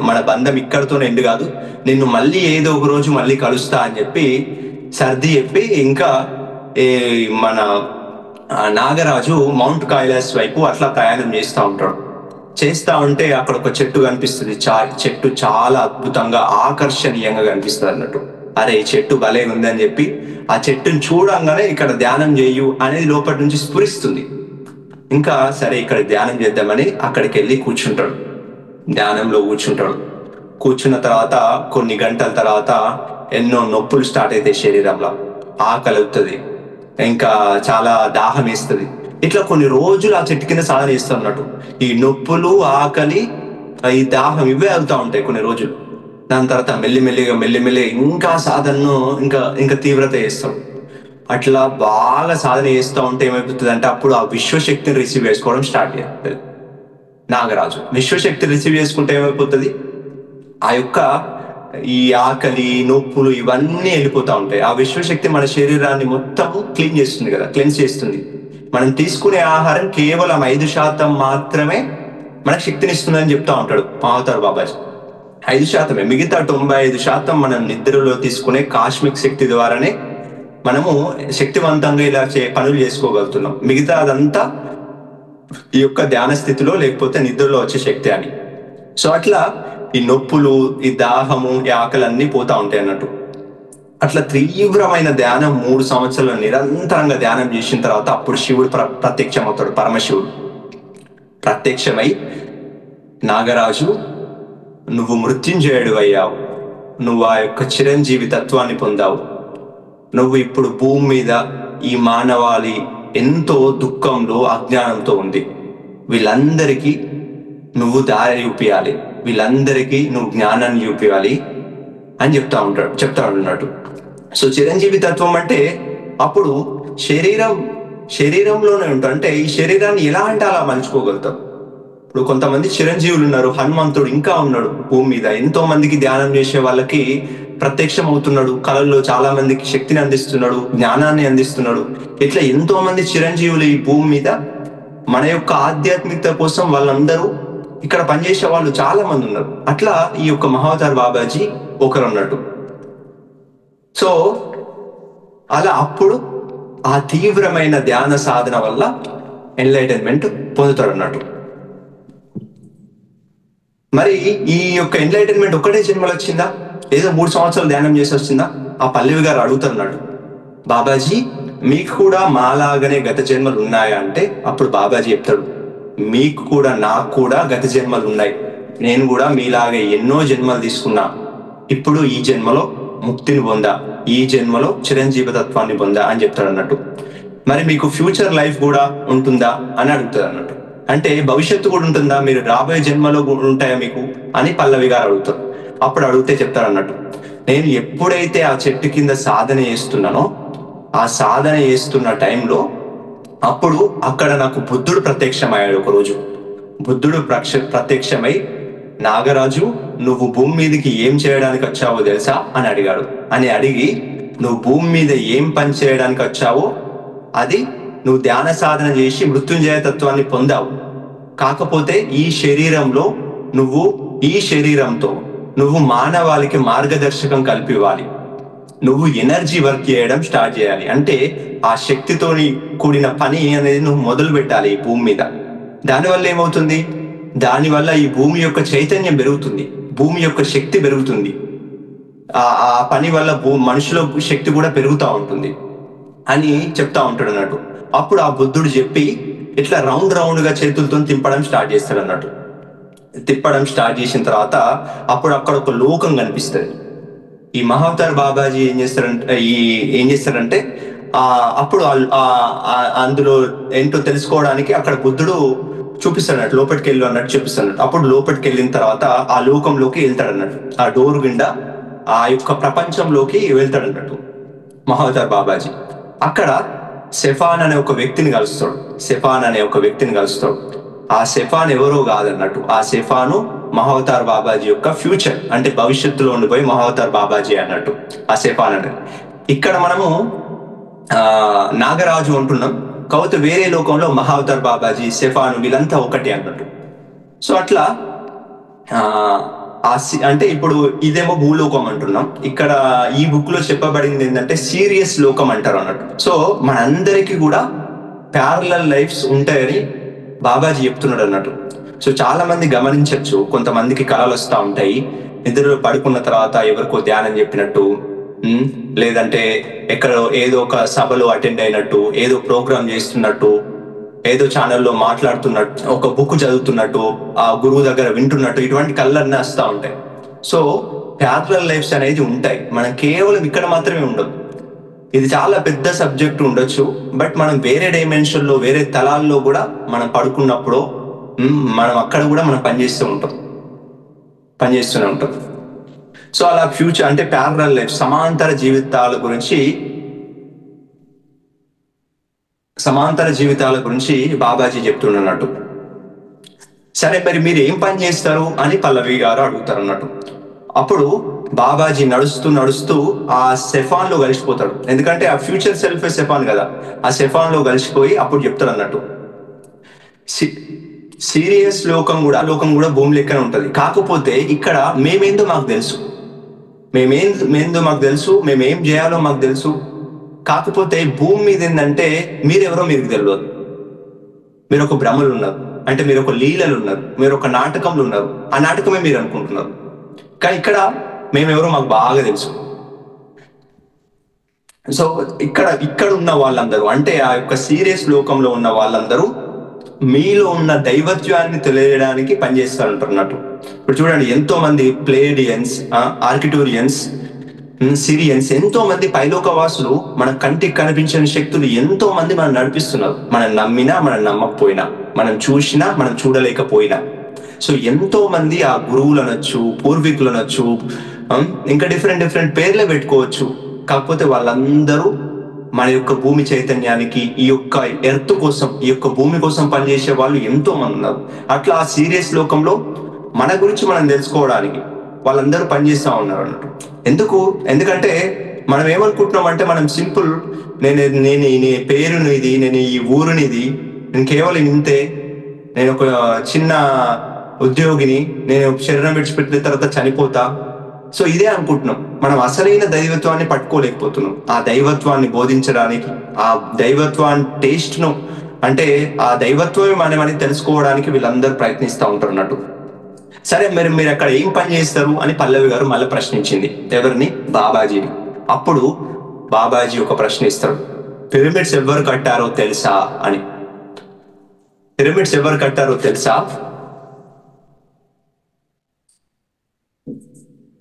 మన బంధం ఇక్కడితోనే ఎండు కాదు, నిన్ను మళ్ళీ ఏదో ఒక రోజు మళ్ళీ కలుస్తా అని చెప్పి సర్ది చెప్పి ఇంకా మన నాగరాజు మౌంట్ కైలాస్ వైపు అట్లా ప్రయాణం చేస్తూ ఉంటాడు. చేస్తా ఉంటే అక్కడ ఒక చెట్టు కనిపిస్తుంది. చెట్టు చాలా అద్భుతంగా ఆకర్షణీయంగా కనిపిస్తుంది అన్నట్టు. అరే ఈ చెట్టు భలే ఉంది అని చెప్పి ఆ చెట్టుని చూడంగానే ఇక్కడ ధ్యానం చేయు అనేది లోపటి నుంచి స్ఫురిస్తుంది. ఇంకా సరే ఇక్కడ ధ్యానం చేద్దామని అక్కడికి వెళ్ళి కూర్చుంటాడు, ధ్యానంలో కూర్చుంటాడు. కూర్చున్న తర్వాత కొన్ని గంటల తర్వాత ఎన్నో నొప్పులు స్టార్ట్ అవుతాయి శరీరంలో, ఆకలి అవుతుంది, ఇంకా చాలా దాహం వేస్తుంది. ఇట్లా కొన్ని రోజులు ఆ చెట్టు కింద సాధన చేస్తూ ఉన్నట్టు ఈ నొప్పులు, ఆకలి, ఈ దాహం ఇవే అవుతా ఉంటాయి కొన్ని రోజులు. దాని తర్వాత మెల్లిమెల్లిగా ఇంకా సాధనను ఇంకా తీవ్రత చేస్తాం. అట్లా బాగా సాధన చేస్తూ ఉంటే ఏమైపోతుంది అంటే అప్పుడు ఆ విశ్వశక్తిని రిసీవ్ చేసుకోవడం స్టార్ట్ చేస్తుంది నాగరాజు విశ్వశక్తి రిసీవ్ చేసుకుంటే ఏమైపోతుంది, ఆ యొక్క ఈ ఆకలి నొప్పులు ఇవన్నీ వెళ్ళిపోతూ ఉంటాయి. ఆ విశ్వశక్తి మన శరీరాన్ని మొత్తం క్లీన్ చేస్తుంది కదా, క్లెన్స్ చేస్తుంది. మనం తీసుకునే ఆహారం కేవలం 5% మాత్రమే మనకు శక్తిని ఇస్తుందని చెప్తా ఉంటాడు మహావతార్ బాబాజీ. 5%, మిగతా 95% మనం నిద్రలో తీసుకునే కాస్మిక్ శక్తి ద్వారానే మనము శక్తివంతంగా ఇలా పనులు చేసుకోగలుగుతున్నాం. మిగతా అదంతా ఈ యొక్క ధ్యాన స్థితిలో లేకపోతే నిద్రలో వచ్చే శక్తి అని. సో అట్లా ఈ నొప్పులు, ఈ దాహము, ఈ ఆకలి అన్నీ పోతా ఉంటాయి అన్నట్టు. అట్లా తీవ్రమైన ధ్యానం 3 సంవత్సరాలు నిరంతరంగా ధ్యానం చేసిన తర్వాత అప్పుడు శివుడు ప్రత్యక్షం అవుతాడు. పరమశివుడు ప్రత్యక్షమై, నాగరాజు నువ్వు మృత్యుంజయుడు అయ్యావు, నువ్వు ఆ యొక్క చిరంజీవి తత్వాన్ని పొందావు, నువ్వు ఇప్పుడు భూమి మీద ఈ మానవాళి ఎంతో దుఃఖంలో అజ్ఞానంతో ఉంది, వీళ్ళందరికీ నువ్వు దారి చూపించాలి, వీళ్ళందరికీ నువ్వు జ్ఞానాన్ని చూపించాలి అని చెప్తాడు అన్నట్టు. సో చిరంజీవి తత్వం అంటే అప్పుడు శరీరంలోనే ఉంటాడు. అంటే ఈ శరీరాన్ని ఎలా అంటే అలా మలుచుకోగలుగుతాం. ఇప్పుడు కొంతమంది చిరంజీవులు ఉన్నారు, హనుమంతుడు ఇంకా ఉన్నాడు భూమి మీద, ఎంతో మందికి ధ్యానం చేసే వాళ్ళకి ప్రత్యక్షం అవుతున్నాడు, కళల్లో చాలా మందికి శక్తిని అందిస్తున్నాడు, జ్ఞానాన్ని అందిస్తున్నాడు. ఇట్లా ఎంతో మంది చిరంజీవులు ఈ భూమి మీద మన యొక్క ఆధ్యాత్మికత కోసం వాళ్ళందరూ ఇక్కడ పనిచేసే వాళ్ళు చాలా మంది ఉన్నారు. అట్లా ఈ యొక్క మహావతార్ బాబాజీ ఒకరు అన్నట్టు. సో అలా అప్పుడు ఆ తీవ్రమైన ధ్యాన సాధన వల్ల ఎన్లైటన్మెంట్ పొందుతాడు అన్నట్టు. మరి ఈ యొక్క ఎన్లైటన్మెంట్ ఒకటే జన్మలో వచ్చిందా, ఏదో 3 సంవత్సరాలు ధ్యానం చేసి వచ్చిందా? ఆ పల్లవి గారు అడుగుతున్నాడు, బాబాజీ మీకు కూడా మాలాగానే గత జన్మలు ఉన్నాయా అంటే అప్పుడు బాబాజీ చెప్తాడు, మీకు కూడా నాకు కూడా గత జన్మలు ఉన్నాయి, నేను కూడా మీలాగే ఎన్నో జన్మలు తీసుకున్నా, ఇప్పుడు ఈ జన్మలో ముక్తిని పొందా, ఈ జన్మలో చిరంజీవి తత్వాన్ని పొందా అని చెప్తాడు అన్నట్టు. మరి మీకు ఫ్యూచర్ లైఫ్ కూడా ఉంటుందా అని అడుగుతాడు అన్నట్టు. అంటే భవిష్యత్తు కూడా ఉంటుందా, మీరు రాబోయే జన్మలో ఉంటాయా మీకు అని పల్లవి గారు అడుగుతారు. అప్పుడు అడిగితే చెప్తారు అన్నట్టు, నేను ఎప్పుడైతే ఆ చెట్టు కింద సాధన చేస్తున్నానో ఆ సాధన చేస్తున్న టైంలో అప్పుడు అక్కడ నాకు బుద్ధుడు ప్రత్యక్షమయ్యాడు. ఒకరోజు బుద్ధుడు ప్రత్యక్షమై, నాగరాజు నువ్వు భూమి మీదకి ఏం చేయడానికి వచ్చావో తెలుసా అని అడిగాడు. అని అడిగి, నువ్వు భూమి మీద ఏం పని చేయడానికి వచ్చావో అది నువ్వు ధ్యాన సాధన చేసి మృత్యుంజయ తత్వాన్ని పొందావు, కాకపోతే ఈ శరీరంతో నువ్వు మానవాళికి మార్గదర్శకం కల్పివ్వాలి, నువ్వు ఎనర్జీ వర్క్ చేయడం స్టార్ట్ చేయాలి. అంటే ఆ శక్తితోని కూడిన పని అనేది నువ్వు మొదలు పెట్టాలి ఈ భూమి మీద. దానివల్ల ఏమవుతుంది, దానివల్ల ఈ భూమి యొక్క చైతన్యం పెరుగుతుంది, భూమి యొక్క శక్తి పెరుగుతుంది, ఆ పని వల్ల మనుషుల శక్తి కూడా పెరుగుతూ ఉంటుంది అని చెప్తా ఉంటాడు అన్నట్టు. అప్పుడు ఆ బుద్ధుడు చెప్పి ఇట్లా రౌండ్ గా చేతులతో తిప్పడం స్టార్ట్ చేస్తాడు అన్నట్టు. తిప్పడం స్టార్ట్ చేసిన తర్వాత అప్పుడు అక్కడ ఒక లోకం కనిపిస్తుంది. ఈ మహావతార్ బాబాజీ ఏం చేస్తారంటే అప్పుడు అందులో ఏంటో తెలుసుకోవడానికి అక్కడ బుద్ధుడు చూపిస్తాడు, లోపలికి వెళ్ళు అన్నట్టు చూపిస్తాడు. అప్పుడు లోపలికి వెళ్ళిన తర్వాత ఆ లోకంలోకి వెళ్తాడు అన్నట్టు, ఆ డోర్ గుండా ఆ యొక్క ప్రపంచంలోకి వెళ్తాడు అన్నట్టు మహావతార్ బాబాజీ. అక్కడ సెఫాన్ అనే ఒక వ్యక్తిని కలుస్తాడు. ఆ సెఫాన్ ఎవరో కాదన్నట్టు, ఆ సెఫాను మహావతార్ బాబాజీ యొక్క ఫ్యూచర్, అంటే భవిష్యత్తులో ఉండిపోయి మహావతార్ బాబాజీ అన్నట్టు ఆ సెఫాన్ అనేది. ఇక్కడ మనము నాగరాజు అంటున్నాం, కాకపోతే వేరే లోకంలో మహావతార్ బాబాజీ, సెఫాను వీళ్ళంతా ఒకటి అన్నట్టు. సో అట్లా అంటే ఇప్పుడు ఇదేమో భూలోకం అంటున్నాం, ఇక్కడ ఈ బుక్ లో చెప్పబడింది ఏంటంటే సీరియస్ లోకం అంటారు అన్నట్టు. సో మనందరికీ కూడా ప్యారలల్ లైఫ్స్ ఉంటాయని బాబాజీ చెప్తున్నాడు అన్నట్టు. సో చాలా మంది గమనించవచ్చు, కొంతమందికి కళలు వస్తూ ఉంటాయి, నిద్రలో పడుకున్న తర్వాత ఎవరికో ధ్యానం చెప్పినట్టు, లేదంటే ఎక్కడో ఏదో ఒక సభలో అటెండ్ అయినట్టు, ఏదో ప్రోగ్రామ్ చేస్తున్నట్టు, ఏదో ఛానల్లో మాట్లాడుతున్నట్టు, ఒక బుక్ చదువుతున్నట్టు, ఆ గురువు దగ్గర వింటున్నట్టు, ఇటువంటి కళ్ళన్నీ వస్తూ ఉంటాయి. సో ప్యారలల్ లైఫ్స్ అనేది ఉంటాయి, మనం కేవలం ఇక్కడ మాత్రమే ఉండదు. ఇది చాలా పెద్ద సబ్జెక్ట్ ఉండొచ్చు, బట్ మనం వేరే డైమెన్షన్లో, వేరే తలాల్లో కూడా మనం పడుకున్నప్పుడు మనం అక్కడ కూడా మనం పనిచేస్తూనే ఉంటాం. సో అలా ఫ్యూచర్ అంటే ప్యారలల్ లైఫ్, సమాంతర జీవితాల గురించి బాబాజీ చెప్తున్నట్టు. సరే మరి మీరు ఏం పని చేస్తారు అని పల్లవి గారు అడుగుతారు అన్నట్టు. అప్పుడు బాబాజీ నడుస్తూ నడుస్తూ ఆ సెఫాన్ లో కలిసిపోతాడు. ఎందుకంటే ఆ ఫ్యూచర్ సెల్ఫ్ సెఫాన్ కదా, ఆ సెఫాన్ లో కలిసిపోయి అప్పుడు చెప్తాడు అన్నట్టు, సీరియస్ లోకం కూడా భూమి లెక్కనే ఉంటది, కాకపోతే ఇక్కడ మేమేందో మాకు తెలుసు, మేమేం చేయాలో మాకు తెలుసు. కాకపోతే భూమి మీద ఏంటంటే మీరెవరో మీకు తెలియదు. మీరు ఒక భ్రమలు ఉన్నారు, అంటే మీరు ఒక లీలలు ఉన్నారు, మీరు ఒక నాటకంలో ఉన్నారు, ఆ నాటకమే మీరు అనుకుంటున్నారు. కానీ ఇక్కడ మేమెవరో మాకు బాగా తెలుసు. సో ఇక్కడ ఉన్న వాళ్ళందరూ, అంటే ఆ యొక్క సీరియస్ లోకంలో ఉన్న వాళ్ళందరూ మీలో ఉన్న దైవత్వాన్ని తెలియడానికి పనిచేస్తారంటున్నట్టు. ఇప్పుడు చూడండి, ఎంతో మంది ప్లేడియన్స్, ఆర్కిటూరియన్స్, సిరియన్స్, ఎంతో మంది పైలోకవాసులు, మన కంటికి కనిపించని శక్తులు ఎంతో మంది మనం నడిపిస్తున్నారు. మనం నమ్మినా మనం నమ్మకపోయినా, మనం చూసినా మనం చూడలేకపోయినా. సో ఎంతో మంది ఆ గురువులు అనొచ్చు, పూర్వీకులు అనొచ్చు, ఇంకా డిఫరెంట్ పేర్లే పెట్టుకోవచ్చు. కాకపోతే వాళ్ళందరూ మన యొక్క భూమి చైతన్యానికి, ఈ యొక్క ఎర్త్ కోసం, ఈ యొక్క భూమి కోసం పనిచేసే వాళ్ళు ఎంతో మంది ఉన్నారు. అట్లా ఆ సీరియస్ లోకంలో మన గురించి మనం తెలుసుకోవడానికి వాళ్ళందరూ పనిచేస్తూ ఉన్నారు అన్నట్టు. ఎందుకంటే మనం ఏమనుకుంటున్నాం అంటే, మనం సింపుల్, నేను ఈ పేరునిది, నేను ఈ ఊరునిది, నేను కేవలం ఇంతే, నేను ఒక చిన్న ఉద్యోగిని, నేను శరీరం విడిచిపెట్టిన తర్వాత చనిపోతా. సో ఇదే అనుకుంటున్నాం. మనం అసలైన దైవత్వాన్ని పట్టుకోలేకపోతున్నాం. ఆ దైవత్వాన్ని బోధించడానికి, ఆ దైవత్వాన్ని టేస్ట్ను, అంటే ఆ దైవత్వమే మనమని తెలుసుకోవడానికి వీళ్ళందరూ ప్రయత్నిస్తూ ఉంటారు అన్నట్టు. సరే మరి మీరు అక్కడ ఏం పని చేస్తారు అని పల్లవి గారు మళ్ళీ ప్రశ్నించింది. ఎవరిని? బాబాజీని. అప్పుడు బాబాజీ ఒక ప్రశ్న ఇస్తాడు, పిరమిడ్స్ ఎవరు కట్టారో తెలుసా అని. పిరమిడ్స్ ఎవరు కట్టారో తెలుసా?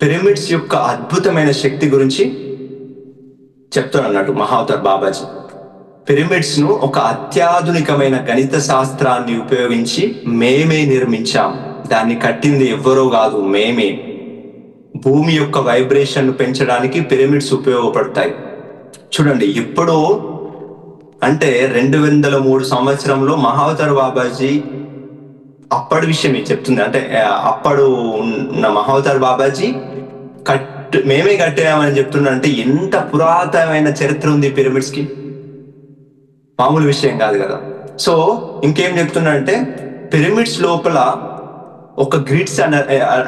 పిరమిడ్స్ యొక్క అద్భుతమైన శక్తి గురించి చెప్తాడు అన్నట్టు మహావతార్ బాబాజీ. పిరమిడ్స్ ను ఒక అత్యాధునికమైన గణిత శాస్త్రాన్ని ఉపయోగించి మేమే నిర్మించాం. దాన్ని కట్టింది ఎవ్వరో కాదు, మేమే. భూమి యొక్క వైబ్రేషన్ పెంచడానికి పిరమిడ్స్ ఉపయోగపడతాయి. చూడండి, ఎప్పుడో అంటే 203 సంవత్సరంలో మహావతార్ బాబాజీ అప్పటి విషయం చెప్తుంది. అంటే అప్పుడు ఉన్న మహావతార్ బాబాజీ మేమే కట్టామని చెప్తున్నా. అంటే ఎంత పురాతనమైన చరిత్ర ఉంది పిరమిడ్స్ కి, మామూలు విషయం కాదు కదా. సో ఇంకేం చెప్తున్నా అంటే, పిరమిడ్స్ లోపల ఒక గ్రిడ్స్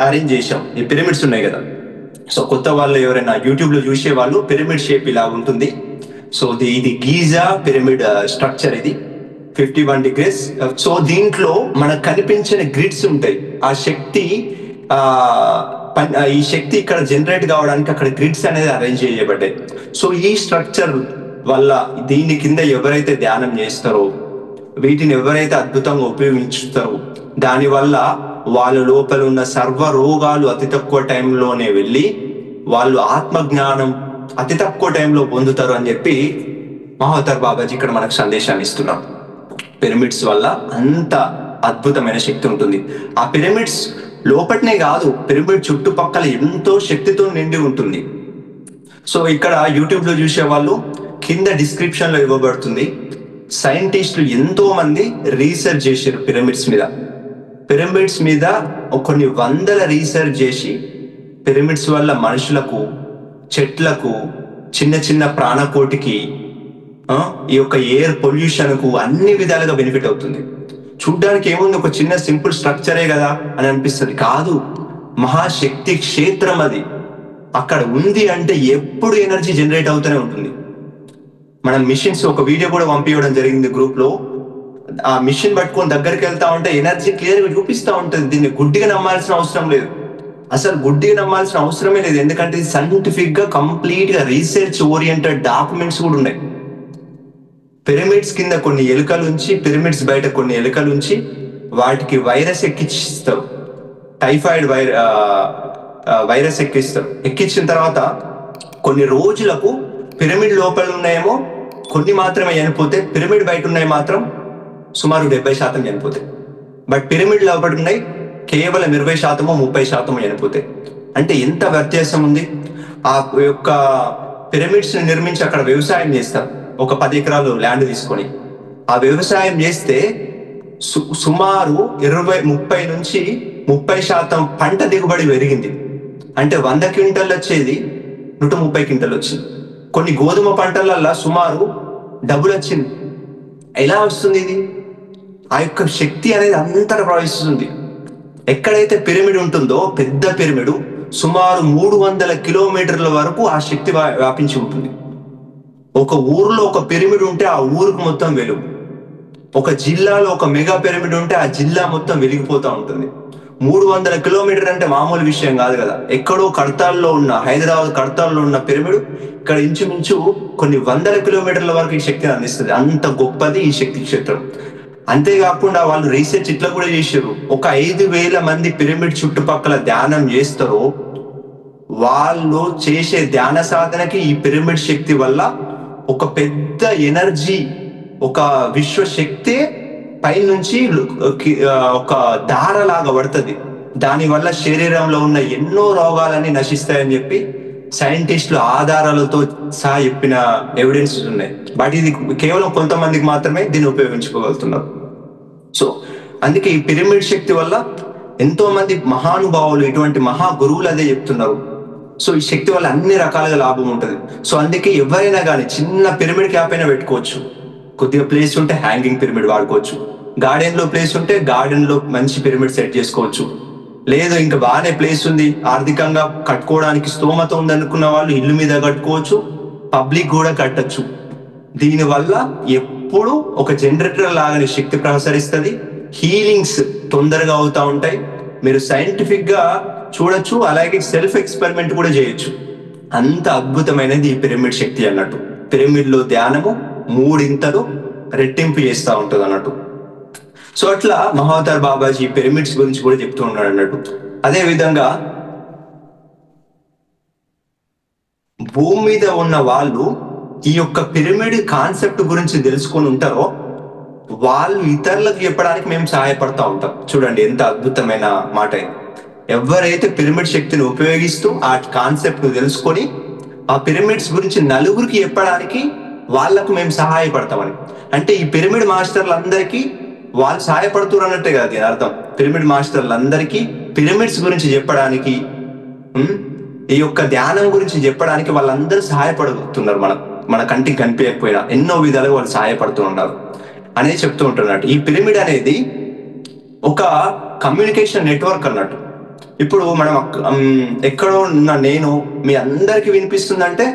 అరేంజ్ చేశాం. ఈ పిరమిడ్స్ ఉన్నాయి కదా, సో కొత్త వాళ్ళు ఎవరైనా యూట్యూబ్ లో చూసే వాళ్ళు, పిరమిడ్ షేప్ ఇలా ఉంటుంది. సో ఇది గీజా పిరమిడ్ స్ట్రక్చర్, ఇది 51 degrees. సో దీంట్లో మనకు కనిపించిన గ్రిడ్స్ ఉంటాయి. ఈ శక్తి ఇక్కడ జనరేట్ కావడానికి అక్కడ గ్రిడ్స్ అనేది అరేంజ్ చేయబడ్డాయి. సో ఈ స్ట్రక్చర్ వల్ల దీని కింద ఎవరైతే ధ్యానం చేస్తారో, వీటిని ఎవరైతే అద్భుతంగా ఉపయోగించుతారో, దానివల్ల వాళ్ళ లోపల ఉన్న సర్వ రోగాలు అతి తక్కువ టైంలోనే వెళ్ళి వాళ్ళు ఆత్మజ్ఞానం అతి తక్కువ టైంలో పొందుతారు అని చెప్పి మహావతార్ బాబాజీ ఇక్కడ మనకు సందేశాన్ని ఇస్తున్నారు. పిరమిడ్స్ వల్ల అంత అద్భుతమైన శక్తి ఉంటుంది. ఆ పిరమిడ్స్ లోపటనే కాదు, పిరమిడ్ చుట్టుపక్కల ఎంతో శక్తితో నిండి ఉంటుంది. సో ఇక్కడ యూట్యూబ్ లో చూసే వాళ్ళు కింద డిస్క్రిప్షన్ లో ఇవ్వబడుతుంది. సైంటిస్టులు ఎంతో మంది రీసెర్చ్ చేశారు పిరమిడ్స్ మీద కొన్ని వందల రీసెర్చ్ చేసి, పిరమిడ్స్ వల్ల మనుషులకు, చెట్లకు, చిన్న చిన్న ప్రాణకోటికి, ఈ యొక్క ఎయిర్ పొల్యూషన్ కు అన్ని విధాలుగా బెనిఫిట్ అవుతుంది. చూడ్డానికి ఏముంది, ఒక చిన్న సింపుల్ స్ట్రక్చరే కదా అని అనిపిస్తుంది. కాదు, మహాశక్తి క్షేత్రం అది. అక్కడ ఉంది అంటే ఎప్పుడు ఎనర్జీ జనరేట్ అవుతూనే ఉంటుంది. మనం మిషన్స్ ఒక వీడియో కూడా పంపించడం జరిగింది గ్రూప్ లో. ఆ మిషన్ పట్టుకొని దగ్గరికి వెళ్తా ఉంటే ఎనర్జీ క్లియర్ గా చూపిస్తూ ఉంటుంది. దీన్ని గుడ్డిగా నమ్మాల్సిన అవసరం లేదు, అసలు గుడ్డిగా నమ్మాల్సిన అవసరమే లేదు. ఎందుకంటే ఇది సైంటిఫిక్ గా కంప్లీట్ గా రీసెర్చ్ ఓరియంటెడ్ డాక్యుమెంట్స్ కూడా ఉన్నాయి. పిరమిడ్స్ కింద కొన్ని ఎలుకలు ఉంచి, పిరమిడ్స్ బయట కొన్ని ఎలుకలు ఉంచి వాటికి వైరస్ ఎక్కిస్తారు. టైఫాయిడ్ వైరస్ ఎక్కించిన తర్వాత కొన్ని రోజులకు పిరమిడ్ లోపల ఉన్నాయేమో కొన్ని మాత్రమే చనిపోతే, పిరమిడ్ బయట ఉన్నాయి మాత్రం సుమారు 70% చనిపోతాయి. బట్ పిరమిడ్ లోపల ఉన్నాయి కేవలం 20%, 30% చనిపోతాయి. అంటే ఎంత వ్యత్యాసం ఉంది. ఆ యొక్క పిరమిడ్స్ ని నిర్మించి అక్కడ వ్యవసాయం చేస్తారు. ఒక 10 ఎకరాలు ల్యాండ్ తీసుకొని ఆ వ్యవసాయం చేస్తే సుమారు 30 నుంచి 30% పంట దిగుబడి పెరిగింది. అంటే 100 క్వింటల్ వచ్చేది 130 క్వింటల్ వచ్చింది. కొన్ని గోధుమ పంటలల్లో సుమారు డబుల్ వచ్చింది. ఎలా వస్తుంది ఇది? ఆ యొక్క శక్తి అనేది అంతటా ప్రవహిస్తుంది. ఎక్కడైతే పిరమిడ్ ఉంటుందో, పెద్ద పిరమిడ్, సుమారు 300 కిలోమీటర్ల వరకు ఆ శక్తి వ్యాపించి ఉంటుంది. ఒక ఊర్లో ఒక పిరమిడ్ ఉంటే ఆ ఊరికి మొత్తం వెలుగు. ఒక జిల్లాలో ఒక మెగా పిరమిడ్ ఉంటే ఆ జిల్లా మొత్తం వెలిగిపోతూ ఉంటుంది. 300 కిలోమీటర్ అంటే మామూలు విషయం కాదు కదా. ఎక్కడో కడతాల్లో ఉన్న, హైదరాబాద్ కడతాల్లో ఉన్న పిరమిడ్ ఇక్కడ ఇంచుమించు కొన్ని 100 కిలోమీటర్ల వరకు ఈ శక్తిని అందిస్తుంది. అంత గొప్పది ఈ శక్తి క్షేత్రం. అంతేకాకుండా వాళ్ళు రీసెర్చ్ ఇట్లా కూడా చేశారు. ఒక 5,000 మంది పిరమిడ్ చుట్టుపక్కల ధ్యానం చేస్తారో వాళ్ళు చేసే ధ్యాన సాధనకి ఈ పిరమిడ్ శక్తి వల్ల ఒక పెద్ద ఎనర్జీ, ఒక విశ్వశక్తి పైనుంచి ఒక దారలాగా పడుతుంది. దానివల్ల శరీరంలో ఉన్న ఎన్నో రోగాలని నశిస్తాయని చెప్పి సైంటిస్టులు ఆధారాలతో సహా చెప్పిన ఎవిడెన్సెస్ ఉన్నాయి. బట్ ఇది కేవలం కొంతమందికి మాత్రమే దీన్ని ఉపయోగించుకోగలుగుతున్నారు. సో అందుకే ఈ పిరమిడ్ శక్తి వల్ల ఎంతో మంది మహానుభావులు, ఇటువంటి మహా గురువులు అదే చెప్తున్నారు. సో ఈ శక్తి వల్ల అన్ని రకాలుగా లాభం ఉంటుంది. సో అందుకే ఎవరైనా కానీ చిన్న పిరమిడ్ క్యాప్ అయినా పెట్టుకోవచ్చు. కొద్దిగా ప్లేస్ ఉంటే హ్యాంగింగ్ పిరమిడ్ వాడుకోవచ్చు. గార్డెన్ లో ప్లేస్ ఉంటే గార్డెన్ లో మంచి పిరమిడ్ సెట్ చేసుకోవచ్చు. లేదు ఇంకా బాగానే ప్లేస్ ఉంది, ఆర్థికంగా కట్టుకోవడానికి స్తోమత ఉంది అనుకున్న వాళ్ళు ఇల్లు మీద కట్టుకోవచ్చు, పబ్లిక్ కూడా కట్టచ్చు. దీనివల్ల ఎప్పుడు ఒక జనరేటర్ లాగానే శక్తి ప్రసరిస్తుంది. హీలింగ్స్ తొందరగా అవుతా ఉంటాయి. మీరు సైంటిఫిక్ గా చూడొచ్చు, అలాగే సెల్ఫ్ ఎక్స్పెరిమెంట్ కూడా చేయొచ్చు. అంత అద్భుతమైనది ఈ పిరమిడ్ శక్తి అన్నట్టు. పిరమిడ్ లో ధ్యానము 3 రెట్టింపు చేస్తూ ఉంటుంది అన్నట్టు. సో అట్లా మహావతార్ బాబాజీ పిరమిడ్స్ గురించి కూడా చెప్తూ ఉన్నాడు అన్నట్టు. అదే విధంగా భూమి మీద ఉన్న వాళ్ళు ఈ యొక్క పిరమిడ్ కాన్సెప్ట్ గురించి తెలుసుకొని ఉంటారో వాళ్ళు ఇతరులకు చెప్పడానికి మేము సహాయపడతా ఉంటాం. చూడండి ఎంత అద్భుతమైన మాట ఇది. ఎవరైతే పిరమిడ్ శక్తిని ఉపయోగిస్తూ ఆ కాన్సెప్ట్ ను తెలుసుకొని ఆ పిరమిడ్స్ గురించి నలుగురికి చెప్పడానికి వాళ్ళకు మేము సహాయపడతామని. అంటే ఈ పిరమిడ్ మాస్టర్లందరికీ వాళ్ళు సహాయపడుతున్నారు అన్నట్టే కదా దీని అర్థం. పిరమిడ్ మాస్టర్లందరికీ పిరమిడ్స్ గురించి చెప్పడానికి, ఈ యొక్క ధ్యానం గురించి చెప్పడానికి వాళ్ళందరూ సహాయపడుతున్నారు. మన కంటికి కనిపించకపోయినా ఎన్నో విధాలుగా వాళ్ళు సహాయపడుతూ ఉన్నారు అనేది చెప్తూ ఉంటున్నట్టు. ఈ పిరమిడ్ అనేది ఒక కమ్యూనికేషన్ నెట్వర్క్ అన్నట్టు. ఇప్పుడు మనం ఎక్కడో ఉన్న నేను మీ అందరికి వినిపిస్తుందంటే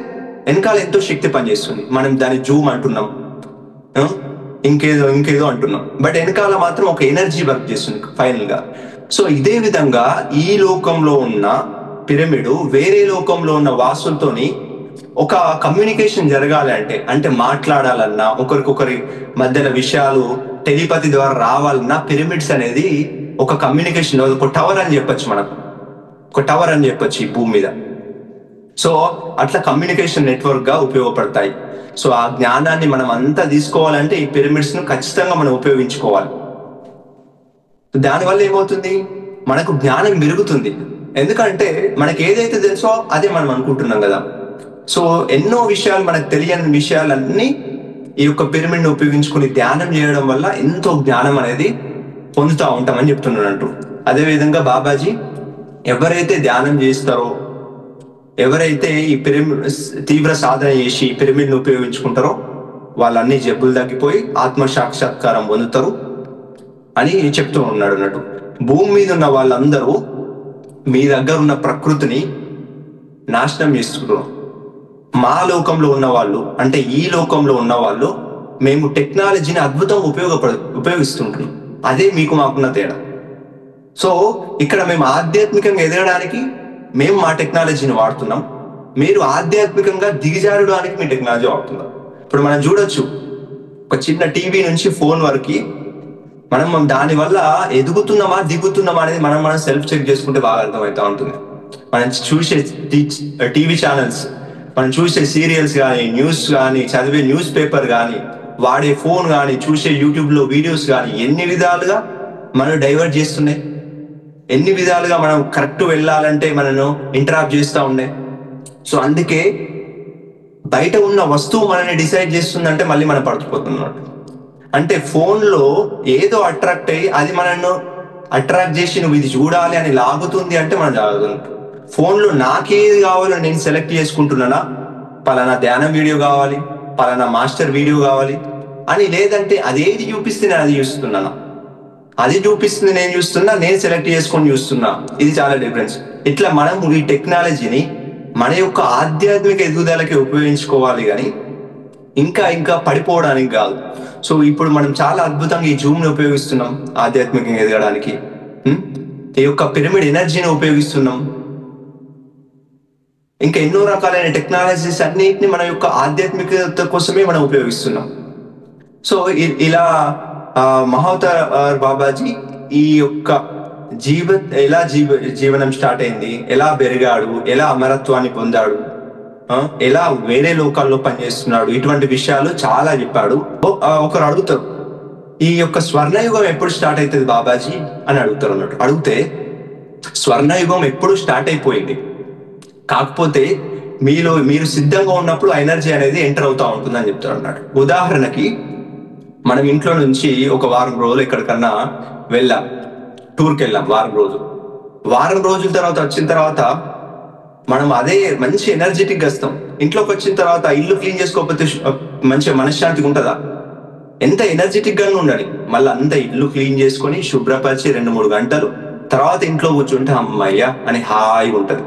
వెనకాల ఎంతో శక్తి పనిచేస్తుంది. మనం దాన్ని జూమ్ అంటున్నాం, ఇంకేదో అంటున్నాం, బట్ వెనకాల మాత్రం ఒక ఎనర్జీ వర్క్ చేస్తుంది ఫైనల్ గా. సో ఇదే విధంగా ఈ లోకంలో ఉన్న పిరమిడ్ వేరే లోకంలో ఉన్న వాసులతోని ఒక కమ్యూనికేషన్ జరగాలి అంటే మాట్లాడాలన్నా, ఒకరికొకరి మధ్యలో విషయాలు టెలిపతి ద్వారా రావాలన్నా పిరమిడ్స్ అనేది ఒక కమ్యూనికేషన్, ఒక టవర్ అని చెప్పొచ్చు. మనకు ఒక టవర్ అని చెప్పొచ్చు ఈ భూమి మీద. సో అట్లా కమ్యూనికేషన్ నెట్వర్క్ గా ఉపయోగపడతాయి. సో ఆ జ్ఞానాన్ని మనం అంతా తీసుకోవాలంటే ఈ పిరమిడ్స్ ను ఖచ్చితంగా మనం ఉపయోగించుకోవాలి. దానివల్ల ఏమవుతుంది, మనకు జ్ఞానం పెరుగుతుంది. ఎందుకంటే మనకి ఏదైతే తెలుసో అదే మనం అనుకుంటున్నాం కదా. సో ఎన్నో విషయాలు, మనకు తెలియని విషయాలన్నీ ఈ యొక్క పిరమిడ్ ను ఉపయోగించుకుని ధ్యానం చేయడం వల్ల ఎంతో జ్ఞానం అనేది పొందుతూ ఉంటామని చెప్తున్నాడు. అదేవిధంగా బాబాజీ ఎవరైతే ధ్యానం చేస్తారో, ఎవరైతే ఈ పిరమిడ్ తీవ్ర సాధన చేసి పిరమిడ్ ను ఉపయోగించుకుంటారో వాళ్ళన్ని జబ్బులు తగ్గిపోయి ఆత్మ సాక్షాత్కారం పొందుతారు అని చెప్తూ ఉన్నాడు అన్నట్టు. భూమి మీద ఉన్న వాళ్ళందరూ మీ దగ్గర ఉన్న ప్రకృతిని నాశనం చేస్తున్నారు. మా లోకంలో ఉన్న వాళ్ళు, అంటే ఈ లోకంలో ఉన్న వాళ్ళు, మేము టెక్నాలజీని అద్భుతంగా ఉపయోగిస్తుంటున్నాం. అదే మీకు మాకున్న తేడా. సో ఇక్కడ మేము ఆధ్యాత్మికంగా ఎదగడానికి మేము మా టెక్నాలజీని వాడుతున్నాం, మీరు ఆధ్యాత్మికంగా దిగజారడానికి మీ టెక్నాలజీ వాడుతున్నారు. ఇప్పుడు మనం చూడొచ్చు, ఒక చిన్న టీవీ నుంచి ఫోన్ వరకు మనం దానివల్ల ఎదుగుతున్నామా దిగుతున్నామా అనేది మనం సెల్ఫ్ చెక్ చేసుకుంటే బాగా అర్థమవుతా ఉంటుంది. మనం చూసే టీవీ ఛానల్స్, మనం చూసే సీరియల్స్ కానీ, న్యూస్ కానీ, చదివే న్యూస్ పేపర్ కానీ, వాడే ఫోన్ కానీ, చూసే యూట్యూబ్లో వీడియోస్ కానీ ఎన్ని విధాలుగా మనం డైవర్ట్ చేస్తున్నాయి, ఎన్ని విధాలుగా మనం కరెక్ట్ వెళ్ళాలంటే మనను ఇంటరాప్ట్ చేస్తూ ఉన్నాయి. సో అందుకే బయట ఉన్న వస్తువు మనల్ని డిసైడ్ చేస్తుందంటే మళ్ళీ మనం పడుతుపోతున్నట్టు. అంటే ఫోన్లో ఏదో అట్రాక్ట్ అయ్యి అది మనల్ని అట్రాక్ట్ చేసి నువ్వు ఇది చూడాలి అని లాగుతుంది అంటే మనం చదువుతున్నాం. ఫోన్లో నాకేది కావాలో నేను సెలెక్ట్ చేసుకుంటున్నానా, పలానా ధ్యానం వీడియో కావాలి, పలానా మాస్టర్ వీడియో కావాలి అని, లేదంటే అదేది చూపిస్తే నేను అది చూస్తున్నానా, అది చూపిస్తుంది నేను చూస్తున్నా, నేను సెలెక్ట్ చేసుకొని చూస్తున్నా. ఇది చాలా డిఫరెన్స్. ఇట్లా మనం ఈ టెక్నాలజీని మన యొక్క ఆధ్యాత్మిక ఎదుగుదలకి ఉపయోగించుకోవాలి కానీ ఇంకా ఇంకా పడిపోవడానికి కాదు. సో ఇప్పుడు మనం చాలా అద్భుతంగా ఈ జూమ్ని ఉపయోగిస్తున్నాం ఆధ్యాత్మికంగా ఎదగడానికి. ఈ యొక్క పిరమిడ్ ఎనర్జీని ఉపయోగిస్తున్నాం. ఇంకా ఎన్నో రకాలైన టెక్నాలజీస్ అన్నిటిని మన యొక్క ఆధ్యాత్మికత కోసమే మనం ఉపయోగిస్తున్నాం. సో ఇలా మహావతార్ బాబాజీ ఈ యొక్క ఎలా జీవనం స్టార్ట్ అయింది, ఎలా పెరిగాడు, ఎలా అమరత్వాన్ని పొందాడు, ఎలా వేరే లోకాల్లో పనిచేస్తున్నాడు, ఇటువంటి విషయాలు చాలా చెప్పాడు. ఒకరు అడుగుతారు, ఈ యొక్క స్వర్ణయుగం ఎప్పుడు స్టార్ట్ అవుతుంది బాబాజీ అని అడుగుతారు అన్నట్టు. అడిగితే స్వర్ణయుగం ఎప్పుడు స్టార్ట్ అయిపోయింది, కాకపోతే మీరు సిద్ధంగా ఉన్నప్పుడు ఆ ఎనర్జీ అనేది ఎంటర్ అవుతా ఉంటుంది అని చెప్తారు అన్నాడు. ఉదాహరణకి మనం ఇంట్లో నుంచి ఒక వారం రోజులు ఎక్కడికన్నా వెళ్ళాం, టూర్కి వెళ్ళాం, వారం రోజుల తర్వాత వచ్చిన తర్వాత మనం అదే మంచి ఎనర్జెటిక్ వస్తాం. ఇంట్లోకి వచ్చిన తర్వాత ఇల్లు క్లీన్ చేసుకోకపోతే మంచిగా మనశ్శాంతిగా ఉంటుందా? ఎంత ఎనర్జెటిక్ గా ఉండాలి. మళ్ళీ అంత ఇల్లు క్లీన్ చేసుకొని శుభ్రపరిచి 2-3 గంటలు తర్వాత ఇంట్లో కూర్చుంటే అమ్మయ్య అని హాయిగా ఉంటది.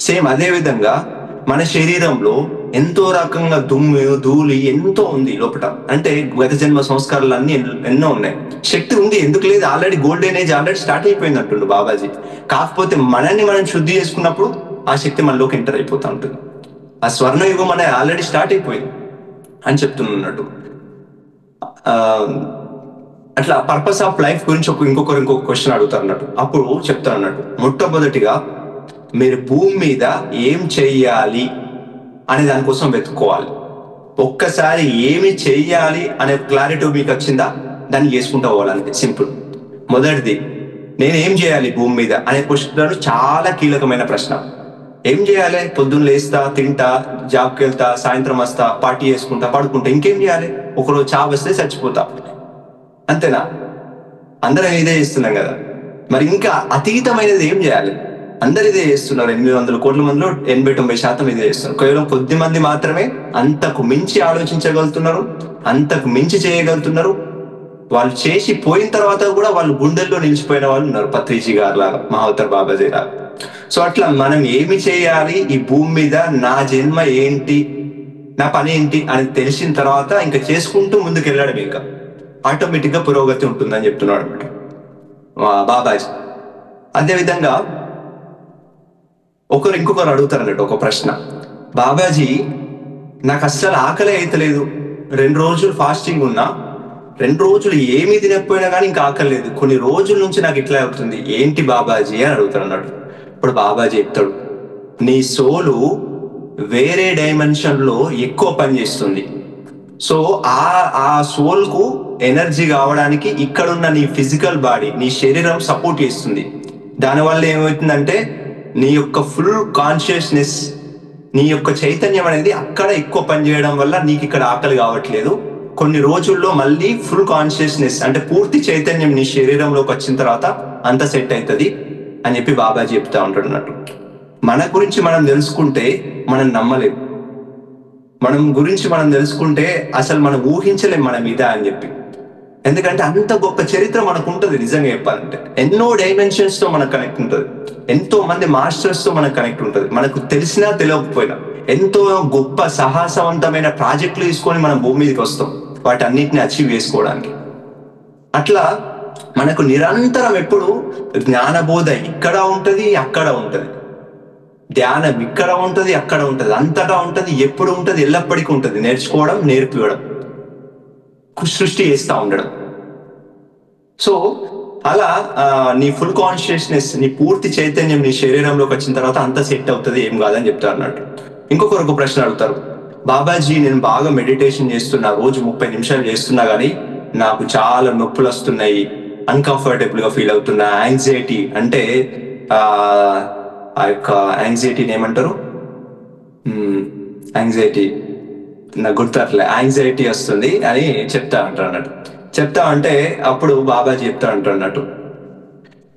సేమ్ అదే విధంగా మన శరీరంలో ఎంతో రకంగా దుమ్ము ధూళి ఎంతో ఉంది లోపల. అంటే గత జన్మ సంస్కారాలు అన్ని ఎన్నో ఉన్నాయి. శక్తి ఉంది, ఎందుకు లేదు? Already golden age already start అయిపోయింది అంటుండు బాబాజీ. కాకపోతే మనల్ని మనం శుద్ధి చేసుకున్నప్పుడు ఆ శక్తి మనలోకి ఎంటర్ అయిపోతా ఉంటుంది. ఆ స్వర్ణయుగం అనేది ఆల్రెడీ స్టార్ట్ అయిపోయింది అని చెప్తున్నట్టు. అట్లా పర్పస్ ఆఫ్ లైఫ్ గురించి ఇంకొక క్వశ్చన్ అడుగుతారు అన్నట్టు. అప్పుడు చెప్తాను అన్నట్టు, మొట్టమొదటిగా మీరు భూమి మీద ఏం చెయ్యాలి అనే దానికోసం వెతుక్కోవాలి. ఒక్కసారి ఏమి చెయ్యాలి అనే క్లారిటీ మీకు వచ్చిందా, దాన్ని చేసుకుంటూ పోవాలంటే సింపుల్. మొదటిది, నేను ఏం చేయాలి భూమి మీద అనే క్వశ్చన్ చాలా కీలకమైన ప్రశ్న. ఏం చేయాలి? పొద్దున్న లేస్తా, తింటా, జాబ్కి వెళ్తా, సాయంత్రం వస్తా, పార్టీ చేసుకుంటా, పడుకుంటా, ఇంకేం చేయాలి? ఒకరోజు చావు వస్తే చచ్చిపోతా, అంతేనా? అందరం ఇదే చేస్తున్నాం కదా. మరి ఇంకా అతీతమైనది ఏం చేయాలి? అందరు ఇదే చేస్తున్నారు. 800 కోట్ల మందిలో 80-90% ఇదే చేస్తున్నారు. కేవలం కొద్ది మంది మాత్రమే అంతకు మించి ఆలోచించగలుగుతున్నారు, అంతకు మించి చేయగలుగుతున్నారు. వాళ్ళు చేసి పోయిన తర్వాత కూడా వాళ్ళు గుండెల్లో నిలిచిపోయిన వాళ్ళు ఉన్నారు, పత్రిజీ గారు లాగా, మహావతార్ బాబాజీ లాగా. సో అట్లా మనం ఏమి చేయాలి, ఈ భూమి మీద నా జన్మ ఏంటి, నా పని ఏంటి అని తెలిసిన తర్వాత ఇంకా చేసుకుంటూ ముందుకు వెళ్ళడం, ఇంకా ఆటోమేటిక్ గా పురోగతి ఉంటుందని చెప్తున్నాడు అనమాట బాబాజీ. అదేవిధంగా ఇంకొకరు అడుగుతారు అన్నట్టు ఒక ప్రశ్న, బాబాజీ నాకు అస్సలు ఆకలి అయితలేదు, 2 రోజులు ఫాస్టింగ్ ఉన్నా, 2 రోజులు ఏమీ తినకపోయినా కానీ ఇంకా ఆకలి లేదు, కొన్ని రోజుల నుంచి నాకు ఇట్లా అవుతుంది, ఏంటి బాబాజీ అని అడుగుతారు అన్నట్టు. ఇప్పుడు బాబాజీ చెప్తాడు, నీ సోలు వేరే డైమెన్షన్ లో ఎక్కువ పనిచేస్తుంది. సో ఆ సోల్ కు ఎనర్జీ కావడానికి ఇక్కడున్న నీ ఫిజికల్ బాడీ, నీ శరీరం సపోర్ట్ చేస్తుంది. దానివల్ల ఏమవుతుందంటే నీ యొక్క ఫుల్ కాన్షియస్నెస్, నీ యొక్క చైతన్యం అనేది అక్కడ ఎక్కువ పనిచేయడం వల్ల నీకు ఇక్కడ ఆకలి కావట్లేదు. కొన్ని రోజుల్లో మళ్ళీ ఫుల్ కాన్షియస్నెస్ అంటే పూర్తి చైతన్యం నీ శరీరంలోకి వచ్చిన తర్వాత అంత సెట్ అవుతుంది అని చెప్పి బాబాజీ చెప్తా ఉంటాడు అన్నట్టు. మన గురించి మనం తెలుసుకుంటే మనం నమ్మలేం, మనం గురించి మనం తెలుసుకుంటే అసలు మనం ఊహించలేం మనం ఇదా అని చెప్పి. ఎందుకంటే అంత గొప్ప చరిత్ర మనకు ఉంటుంది. నిజంగా చెప్పాలంటే ఎన్నో డైమెన్షన్స్ తో మనకు కనెక్ట్ ఉంటుంది, ఎంతో మంది మాస్టర్స్ తో మనకు కనెక్ట్ ఉంటుంది. మనకు తెలిసినా తెలియకపోయినా ఎంతో గొప్ప సాహసవంతమైన ప్రాజెక్టులు తీసుకొని మనం భూమి మీదకి వస్తాం వాటన్నిటిని అచీవ్ చేసుకోవడానికి. అట్లా మనకు నిరంతరం ఎప్పుడు జ్ఞానబోధ ఇక్కడ ఉంటుంది, అక్కడ ఉంటుంది, ధ్యానం ఇక్కడ ఉంటుంది, అక్కడ ఉంటుంది, అంతటా ఉంటుంది, ఎప్పుడు ఉంటుంది, ఎల్లప్పటికీ ఉంటుంది. నేర్చుకోవడం, నేర్పివ్వడం, సృష్టి చేస్తూ ఉండడం. సో అలా నీ ఫుల్ కాన్షియస్నెస్, నీ పూర్తి చైతన్యం నీ శరీరంలోకి వచ్చిన తర్వాత అంత సెట్ అవుతుంది, ఏం కాదని చెప్తారు అన్నట్టు. ఇంకొకరు ప్రశ్న అడుగుతారు, బాబాజీ నేను బాగా మెడిటేషన్ చేస్తున్నా, రోజు 30 నిమిషాలు చేస్తున్నా కానీ నాకు చాలా నొప్పులు వస్తున్నాయి, అన్కంఫర్టబుల్ గా ఫీల్ అవుతున్నా, యాంగ్జైటీ అంటే ఆ యొక్క యాంగ్జైటీని ఏమంటారు, యాంగ్జైటీ నాకు గుర్తట్లే, యాంగ్జైటీ వస్తుంది అని చెప్తా అంటారు అన్నట్టు. చెప్తా అంటే అప్పుడు బాబాజీ చెప్తా అంటారు అన్నట్టు,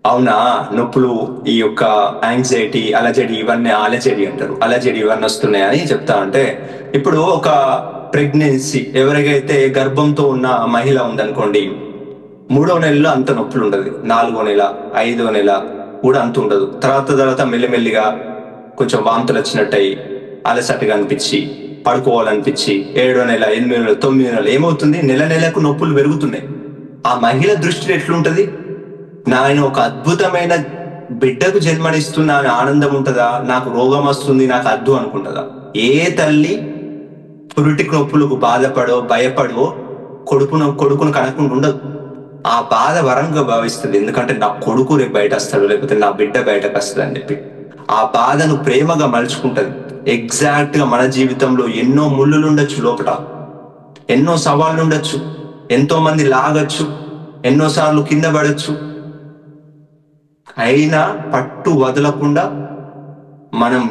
అవునా నొప్పులు, ఈ యొక్క యాంగ్జైటీ, అలజడి, ఇవన్నీ అలజడి అంటారు, అలజడి ఇవన్నీ వస్తున్నాయని చెప్తా అంటే, ఇప్పుడు ఒక ప్రెగ్నెన్సీ ఎవరికైతే గర్భంతో ఉన్న మహిళ ఉందనుకోండి, 3వ నెలలో అంత నొప్పులు ఉండదు, 4వ నెల 5వ నెల కూడా అంత ఉండదు. తర్వాత మెల్లిమెల్లిగా కొంచెం వాంతులు వచ్చినట్టు అయ్యి అలసటగా అనిపించి పడుకోవాలనిపించి 7వ నెల 8వ నెల 9వ నెల ఏమవుతుంది, నెలకు నొప్పులు పెరుగుతున్నాయి. ఆ మహిళ దృష్టిలో ఎట్లుంటది, నేను ఒక అద్భుతమైన బిడ్డకు జన్మనిస్తున్నా అని ఆనందం ఉంటుందా, నాకు రోగం వస్తుంది నాకు అద్దు అనుకుంటుందా? ఏ తల్లి పురిటికి నొప్పులకు బాధపడో భయపడో కొడుకును కనకుండా ఉండదు. ఆ బాధ వరంగా భావిస్తుంది, ఎందుకంటే నా కొడుకు రేపు బయట వస్తాడు, లేకపోతే నా బిడ్డ బయటకు వస్తుంది అని చెప్పి ఆ బాధను ప్రేమగా మలుచుకుంటది. ఎగ్జాక్ట్ గా మన జీవితంలో ఎన్నో ముళ్ళులు ఉండొచ్చు, లోపల ఎన్నో సవాళ్ళు ఉండొచ్చు, ఎంతో మంది లాగచ్చు, ఎన్నోసార్లు కింద పడచ్చు, అయినా పట్టు వదలకుండా మనం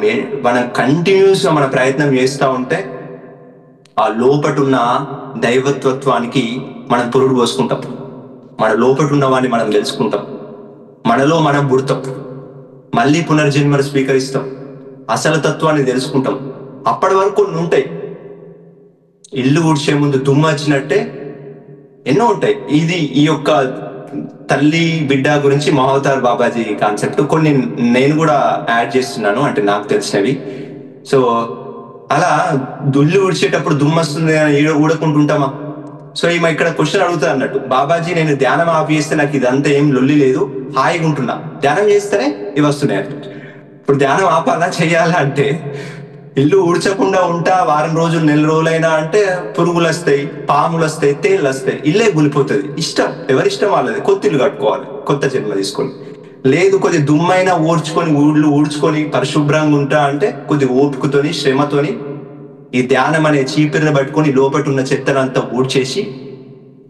కంటిన్యూస్ గా మన ప్రయత్నం చేస్తూ ఉంటే ఆ లోపటున్న దైవత్వానికి మనం పురుడు పోసుకుంటాం, మన లోపటున్న వాడిని మనం తెలుసుకుంటాం, మనలో మనం పుడతాం, మళ్ళీ పునర్జన్మను స్వీకరిస్తాం, అసలు తత్వాన్ని తెలుసుకుంటాం. అప్పటి వరకు కొన్ని ఉంటాయి, ఇల్లు ఊడ్చే ముందు దుమ్ము వచ్చినట్టే ఎన్నో ఉంటాయి. ఇది ఈ యొక్క తల్లి బిడ్డ గురించి మహావతార్ బాబాజీ కాన్సెప్ట్ కొన్ని నేను కూడా యాడ్ చేస్తున్నాను, అంటే నాకు తెలిసినవి. సో అలా దుల్లు ఊడ్చేటప్పుడు దుమ్ము వస్తుంది అని ఊడకుంటుంటామా? సో ఈమె ఇక్కడ క్వశ్చన్ అడుగుతా అన్నట్టు, బాబాజీ నేను ధ్యానం ఆపేస్తే నాకు ఇదంతా ఏం లొల్లి లేదు, హాయిగా ఉంటున్నా, ధ్యానం చేస్తేనే ఇవి వస్తున్నాయి. ఇప్పుడు ధ్యానం ఆపాలా చెయ్యాలా అంటే, ఇల్లు ఊడ్చకుండా ఉంటా వారం రోజులు 4 రోజులైనా అంటే పురుగులు వస్తాయి, పాములు వస్తాయి, తేళ్ళు వస్తాయి, ఇల్లే గులిపోతుంది. ఇష్టం, ఎవరిష్టం వాళ్ళది. కొత్త ఇల్లు కట్టుకోవాలి, కొత్త జన్మ తీసుకొని. లేదు కొద్ది దుమ్మైనా ఊడ్చుకొని పరిశుభ్రంగా ఉంటా అంటే కొద్ది ఓపికతోని శ్రమతోని ఈ ధ్యానం అనే చీపిరిని పట్టుకొని లోపట ఉన్న చెత్తనంతా ఊడ్చేసి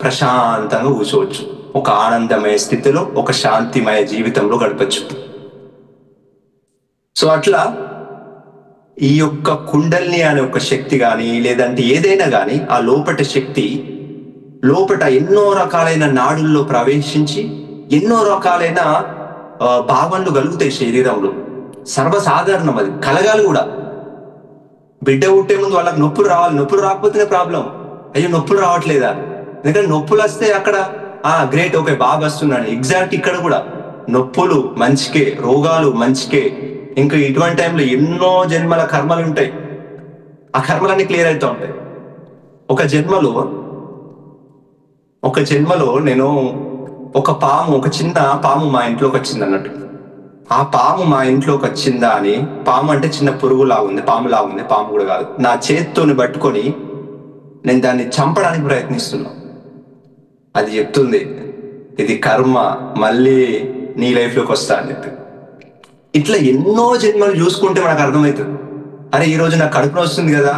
ప్రశాంతంగా కూర్చోవచ్చు. ఒక ఆనందమయ స్థితిలో, ఒక శాంతిమయ జీవితంలో గడపచ్చు. సో అట్లా ఈ యొక్క కుండల్ని అనే ఒక శక్తి కానీ, లేదంటే ఏదైనా కానీ, ఆ లోపట శక్తి లోపట ఎన్నో రకాలైన నాడుల్లో ప్రవేశించి ఎన్నో రకాలైన భావనలు కలుగుతాయి శరీరంలో. సర్వసాధారణం, అది కలగాలి కూడా. బిడ్డ పుట్టే ముందు వాళ్ళకి నొప్పులు రావాలి, నొప్పులు రాకపోతేనే ప్రాబ్లం. అయ్యో నొప్పులు రావట్లేదా, ఎందుకంటే నొప్పులు వస్తే అక్కడ గ్రేట్, ఓకే బాబు వస్తున్నాడు. ఎగ్జాక్ట్ ఇక్కడ కూడా నొప్పులు మంచికే, రోగాలు మంచికే. ఇంకా ఇటువంటి టైంలో ఎన్నో జన్మల కర్మలు ఉంటాయి, ఆ కర్మలన్నీ క్లియర్ అవుతూ ఉంటాయి. ఒక జన్మలో నేను ఒక చిన్న పాము మా ఇంట్లోకి వచ్చింది అన్నట్టు. ఆ పాము మా ఇంట్లోకి వచ్చిందా అని, పాము అంటే చిన్న పురుగులా ఉంది, పాము కూడా కాదు, నా చేత్తోని పట్టుకొని నేను దాన్ని చంపడానికి ప్రయత్నిస్తున్నా. అది చెప్తుంది, ఇది కర్మ, మళ్ళీ నీ లైఫ్లోకి వస్తా అని చెప్పి. ఇట్లా ఎన్నో జన్మలు చూసుకుంటే మనకు అర్థమవుతుంది, అరే ఈరోజు నాకు కడుపున వస్తుంది కదా,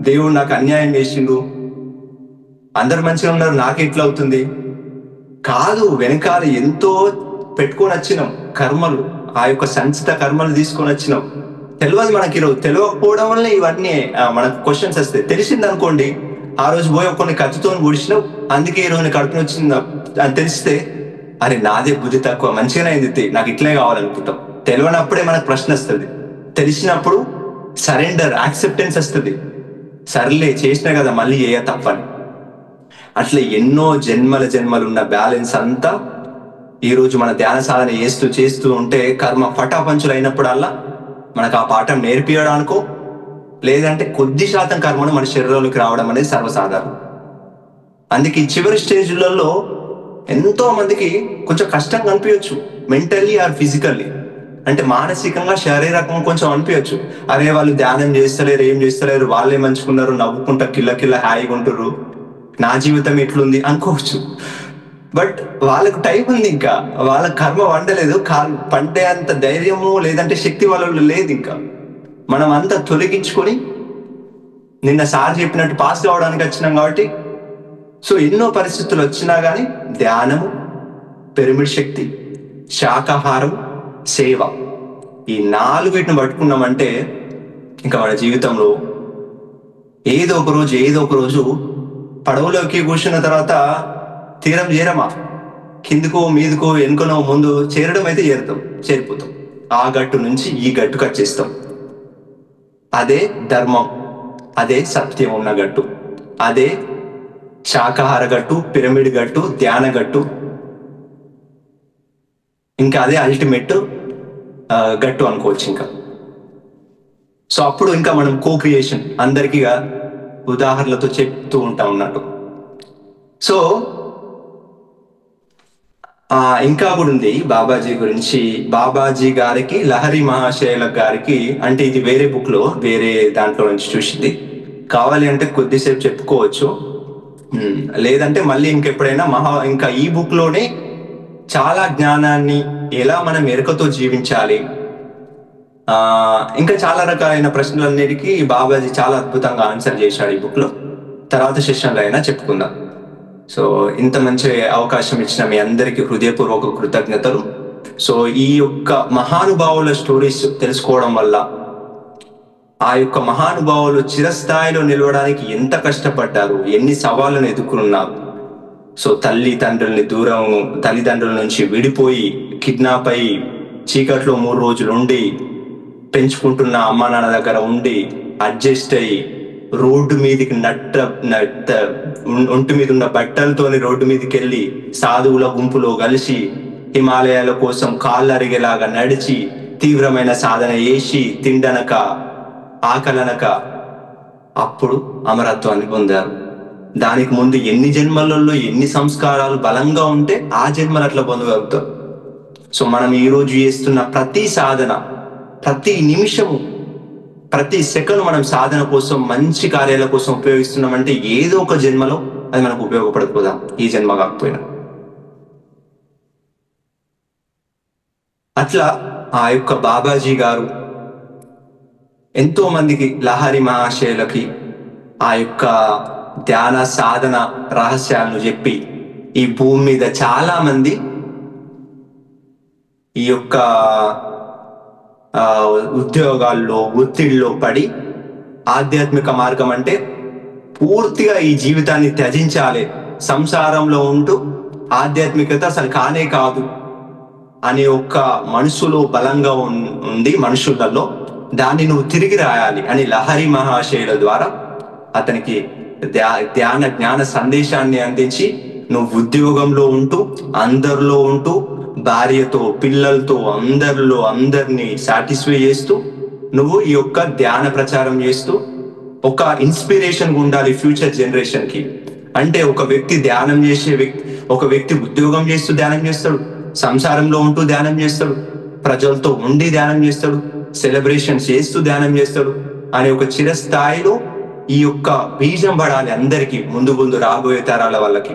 దేవుడు నాకు అన్యాయం చేసిండు, అందరు మంచిగా ఉన్నారు, నాకే ఇట్లా అవుతుంది. కాదు, వెనకాల ఎంతో పెట్టుకొని వచ్చినాం కర్మలు, ఆ యొక్క సంచిత కర్మలు తీసుకొని వచ్చినాం. తెలియదు మనకి, ఈరోజు తెలియకపోవడం వల్ల ఇవన్నీ మనకు క్వశ్చన్స్ వస్తాయి. తెలిసింది అనుకోండి, ఆ రోజు పోయి కొన్ని కత్తితో పొడిచినావు, అందుకే ఈ రోజు కడుపున వచ్చింది అని తెలిస్తే, అరే నాదే బుద్ధి తక్కువ, మంచిగానే అయింది, నాకు ఇట్లే కావాలనుకుంటాం. తెలియనప్పుడే మనకు ప్రశ్న వస్తుంది, తెలిసినప్పుడు సరెండర్, యాక్సెప్టెన్స్ వస్తుంది. సర్లే చేసినా కదా, మళ్ళీ తప్పని. అట్లా ఎన్నో జన్మలు ఉన్న బ్యాలెన్స్ అంతా ఈరోజు మన ధ్యాన సాధన చేస్తూ ఉంటే కర్మ పటాపంచులు అయినప్పుడల్లా మనకు ఆ పాఠం నేర్పించడానికో, లేదంటే కొద్ది శాతం కర్మను మన శరీరంలోకి రావడం అనేది సర్వసాధారణం. అందుకే ఈ చివరి స్టేజ్లలో ఎంతో మందికి కొంచెం కష్టంగా అనిపించవచ్చు, మెంటల్లీ ఆర్ ఫిజికల్లీ, అంటే మానసికంగా శారీరకంగా కొంచెం అనిపించచ్చు. అరే వాళ్ళు ధ్యానం చేస్తలేరు, ఏం చేస్తలేరు, వాళ్ళే మంచుకున్నారు, నవ్వుకుంటా కిల్ల హాయిగా ఉంటుర్రు, నా జీవితం ఎట్లుంది అనుకోవచ్చు. బట్ వాళ్ళకు టైం ఉంది, ఇంకా వాళ్ళ కర్మ వండలేదు, పండే అంత ధైర్యము లేదంటే శక్తి వాళ్ళలో లేదు. ఇంకా మనం అంతా తొలగించుకొని నిన్న సార్ చెప్పినట్టు పాస్ కావడానికి వచ్చినాం కాబట్టి, సో ఎన్నో పరిస్థితులు వచ్చినా కానీ ధ్యానము, పిరమిడ్ శక్తి, శాకాహారం, సేవ, ఈ 4 పట్టుకున్నామంటే ఇంకా మన జీవితంలో ఏదో ఒక రోజు పడవలోకి కూర్చున్న తర్వాత తీరం చేరమా, కిందకో మీదకో వెనుకనో ముందు చేరడం అయితే చేరిపోతాం. ఆ గట్టు నుంచి ఈ గట్టుకు వచ్చేస్తాం. అదే ధర్మం, అదే సత్యం ఉన్న గట్టు, అదే శాకాహార గట్టు, పిరమిడ్ గట్టు, ధ్యాన గట్టు, ఇంకా అదే అల్టిమేట్ గట్టు అనుకోవచ్చు ఇంకా. సో అప్పుడు ఇంకా మనం కో-క్రియేషన్ అందరికీ ఉదాహరణలతో చెప్తూ ఉంటాం అన్నట్టు. సో ఇంకా కూడా ఉంది బాబాజీ గురించి. బాబాజీ గారికి, లహరి మహాశయుల గారికి, అంటే ఇది వేరే బుక్ లో వేరే దాంట్లో నుంచి చూసింది. కావాలి అంటే కొద్దిసేపు చెప్పుకోవచ్చు, లేదంటే మళ్ళీ ఇంకెప్పుడైనా ఇంకా ఈ బుక్ లోనే చాలా జ్ఞానాన్ని ఎలా మనం ఎరుకతో జీవించాలి, ఇంకా చాలా రకాలైన ప్రశ్నలన్నిటికీ బాబాజీ చాలా అద్భుతంగా ఆన్సర్ చేశాడు ఈ బుక్ లో. తర్వాత సెషన్లో అయినా చెప్పుకుందాం. సో ఇంత మంచి అవకాశం ఇచ్చిన మీ అందరికీ హృదయపూర్వక కృతజ్ఞతలు. సో ఈ యొక్క మహానుభావుల స్టోరీస్ తెలుసుకోవడం వల్ల, ఆ యొక్క మహానుభావులు చిరస్థాయిలో నిలవడానికి ఎంత కష్టపడ్డారు, ఎన్ని సవాళ్ళను ఎదుర్కొన్నారు. సో తల్లిదండ్రుల నుంచి విడిపోయి, కిడ్నాప్ అయి, చీకట్లో 3 రోజులు ఉండి, పెంచుకుంటున్న అమ్మా నాన్న దగ్గర ఉండి, అడ్జస్ట్ అయ్యి, రోడ్డు మీదకి ఒంటి మీద ఉన్న బట్టలతోని రోడ్డు మీదకి వెళ్ళి సాధువుల గుంపులో కలిసి హిమాలయాల కోసం కాళ్ళు అరిగేలాగా నడిచి తీవ్రమైన సాధన చేసి తిండనక ఆకలనక అప్పుడు అమరత్వాన్ని పొందారు. దానికి ముందు ఎన్ని జన్మలలో ఎన్ని సంస్కారాలు బలంగా ఉంటే ఆ జన్మలు అట్లా పొందగలుగుతారు. సో మనం ఈరోజు చేస్తున్న ప్రతి సాధన, ప్రతి నిమిషము, ప్రతి సెకండ్ మనం సాధన కోసం, మంచి కార్యాల కోసం ఉపయోగిస్తున్నామంటే ఏదో ఒక జన్మలో అది మనకు ఉపయోగపడకపోదాం, ఈ జన్మ కాకపోయినా. అట్లా ఆ యొక్క బాబాజీ గారు ఎంతో మందికి, లహరి మహాశయులకి ఆ యొక్క ధ్యాన సాధన రహస్యాలను చెప్పి, ఈ భూమి మీద చాలా మంది ఈ యొక్క ఉద్యోగాల్లో ఒత్తిడిలో పడి ఆధ్యాత్మిక మార్గం అంటే పూర్తిగా ఈ జీవితాన్ని త్యజించాలి, సంసారంలో ఉంటూ ఆధ్యాత్మికత అసలు కానే కాదు అనే ఒక్క మనసులో బలంగా ఉంది మనుషులలో, దాన్ని నువ్వు తిరిగి రాయాలి అని లహరి మహాశయుల ద్వారా అతనికి ధ్యాన జ్ఞాన సందేశాన్ని అందించి, నువ్వు ఉద్యోగంలో ఉంటూ, అందరిలో ఉంటూ, భార్యతో పిల్లలతో అందరినీ సాటిస్ఫై చేస్తూ, నువ్వు ఈ యొక్క ధ్యాన ప్రచారం చేస్తూ ఒక ఇన్స్పిరేషన్ ఉండాలి ఫ్యూచర్ జనరేషన్ కి. అంటే ఒక వ్యక్తి ఒక వ్యక్తి ఉద్యోగం చేస్తూ ధ్యానం చేస్తాడు, సంసారంలో ఉంటూ ధ్యానం చేస్తాడు, ప్రజలతో ఉండి ధ్యానం చేస్తాడు, సెలబ్రేషన్ చేస్తూ ధ్యానం చేస్తాడు అనే ఒక చిరస్థాయిలో ఈ యొక్క బీజం పడాలి అందరికీ, ముందు రాబోయే తరాల వాళ్ళకి.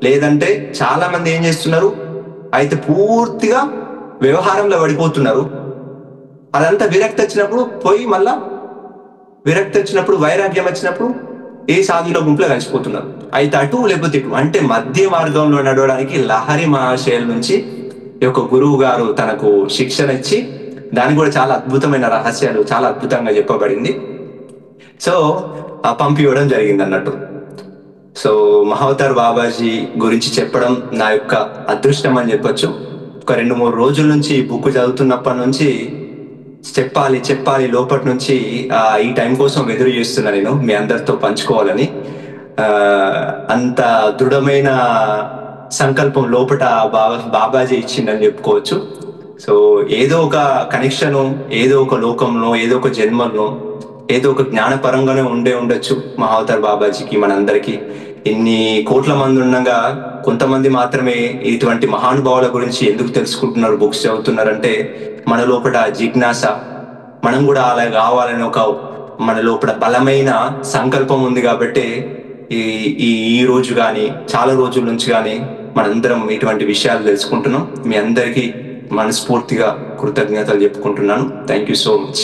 లేదంటే చాలా మంది ఏం చేస్తున్నారు, అయితే పూర్తిగా వ్యవహారంలో పడిపోతున్నారు. అదంతా విరక్తి వచ్చినప్పుడు వైరాగ్యం వచ్చినప్పుడు ఏ సాధువుల గుంపులో కలిసిపోతున్నారు. అయితే అటు లేకపోతే ఇటు, అంటే మధ్య మార్గంలో నడవడానికి లహరి మహాశయుల నుంచి ఈ యొక్క గురువు గారు తనకు శిక్షణ ఇచ్చి, దానికి కూడా చాలా అద్భుతమైన రహస్యాలు చాలా అద్భుతంగా చెప్పబడింది. సో పంపివ్వడం జరిగింది అన్నట్టు. సో మహావతార్ బాబాజీ గురించి చెప్పడం నా యొక్క అదృష్టం అని చెప్పొచ్చు. ఒక 2-3 రోజుల నుంచి ఈ బుక్ చదువుతున్నప్పటి నుంచి చెప్పాలి లోపటి నుంచి ఈ టైం కోసం ఎదురు చేస్తున్నా నేను మీ అందరితో పంచుకోవాలని. అంత దృఢమైన సంకల్పం లోపట బాబాజీ ఇచ్చిందని చెప్పుకోవచ్చు. సో ఏదో ఒక కనెక్షను, ఏదో ఒక లోకంలో, ఏదో ఒక జన్మలో, ఏదో ఒక జ్ఞానపరంగానే ఉండొచ్చు మహావతార్ బాబాజీకి. మనందరికీ ఇన్ని కోట్ల మంది ఉండగా కొంతమంది మాత్రమే ఇటువంటి మహానుభావుల గురించి ఎందుకు తెలుసుకుంటున్నారు, బుక్స్ చదువుతున్నారంటే మన లోపల జిజ్ఞాస, మనం కూడా అలా కావాలని ఒక మన లోపల బలమైన సంకల్పం ఉంది. కాబట్టి ఈ రోజు కానీ చాలా రోజుల నుంచి కానీ మనందరం ఇటువంటి విషయాలు తెలుసుకుంటున్నాం. మీ అందరికీ మనస్ఫూర్తిగా కృతజ్ఞతలు చెప్పుకుంటున్నాను. Thank you so much.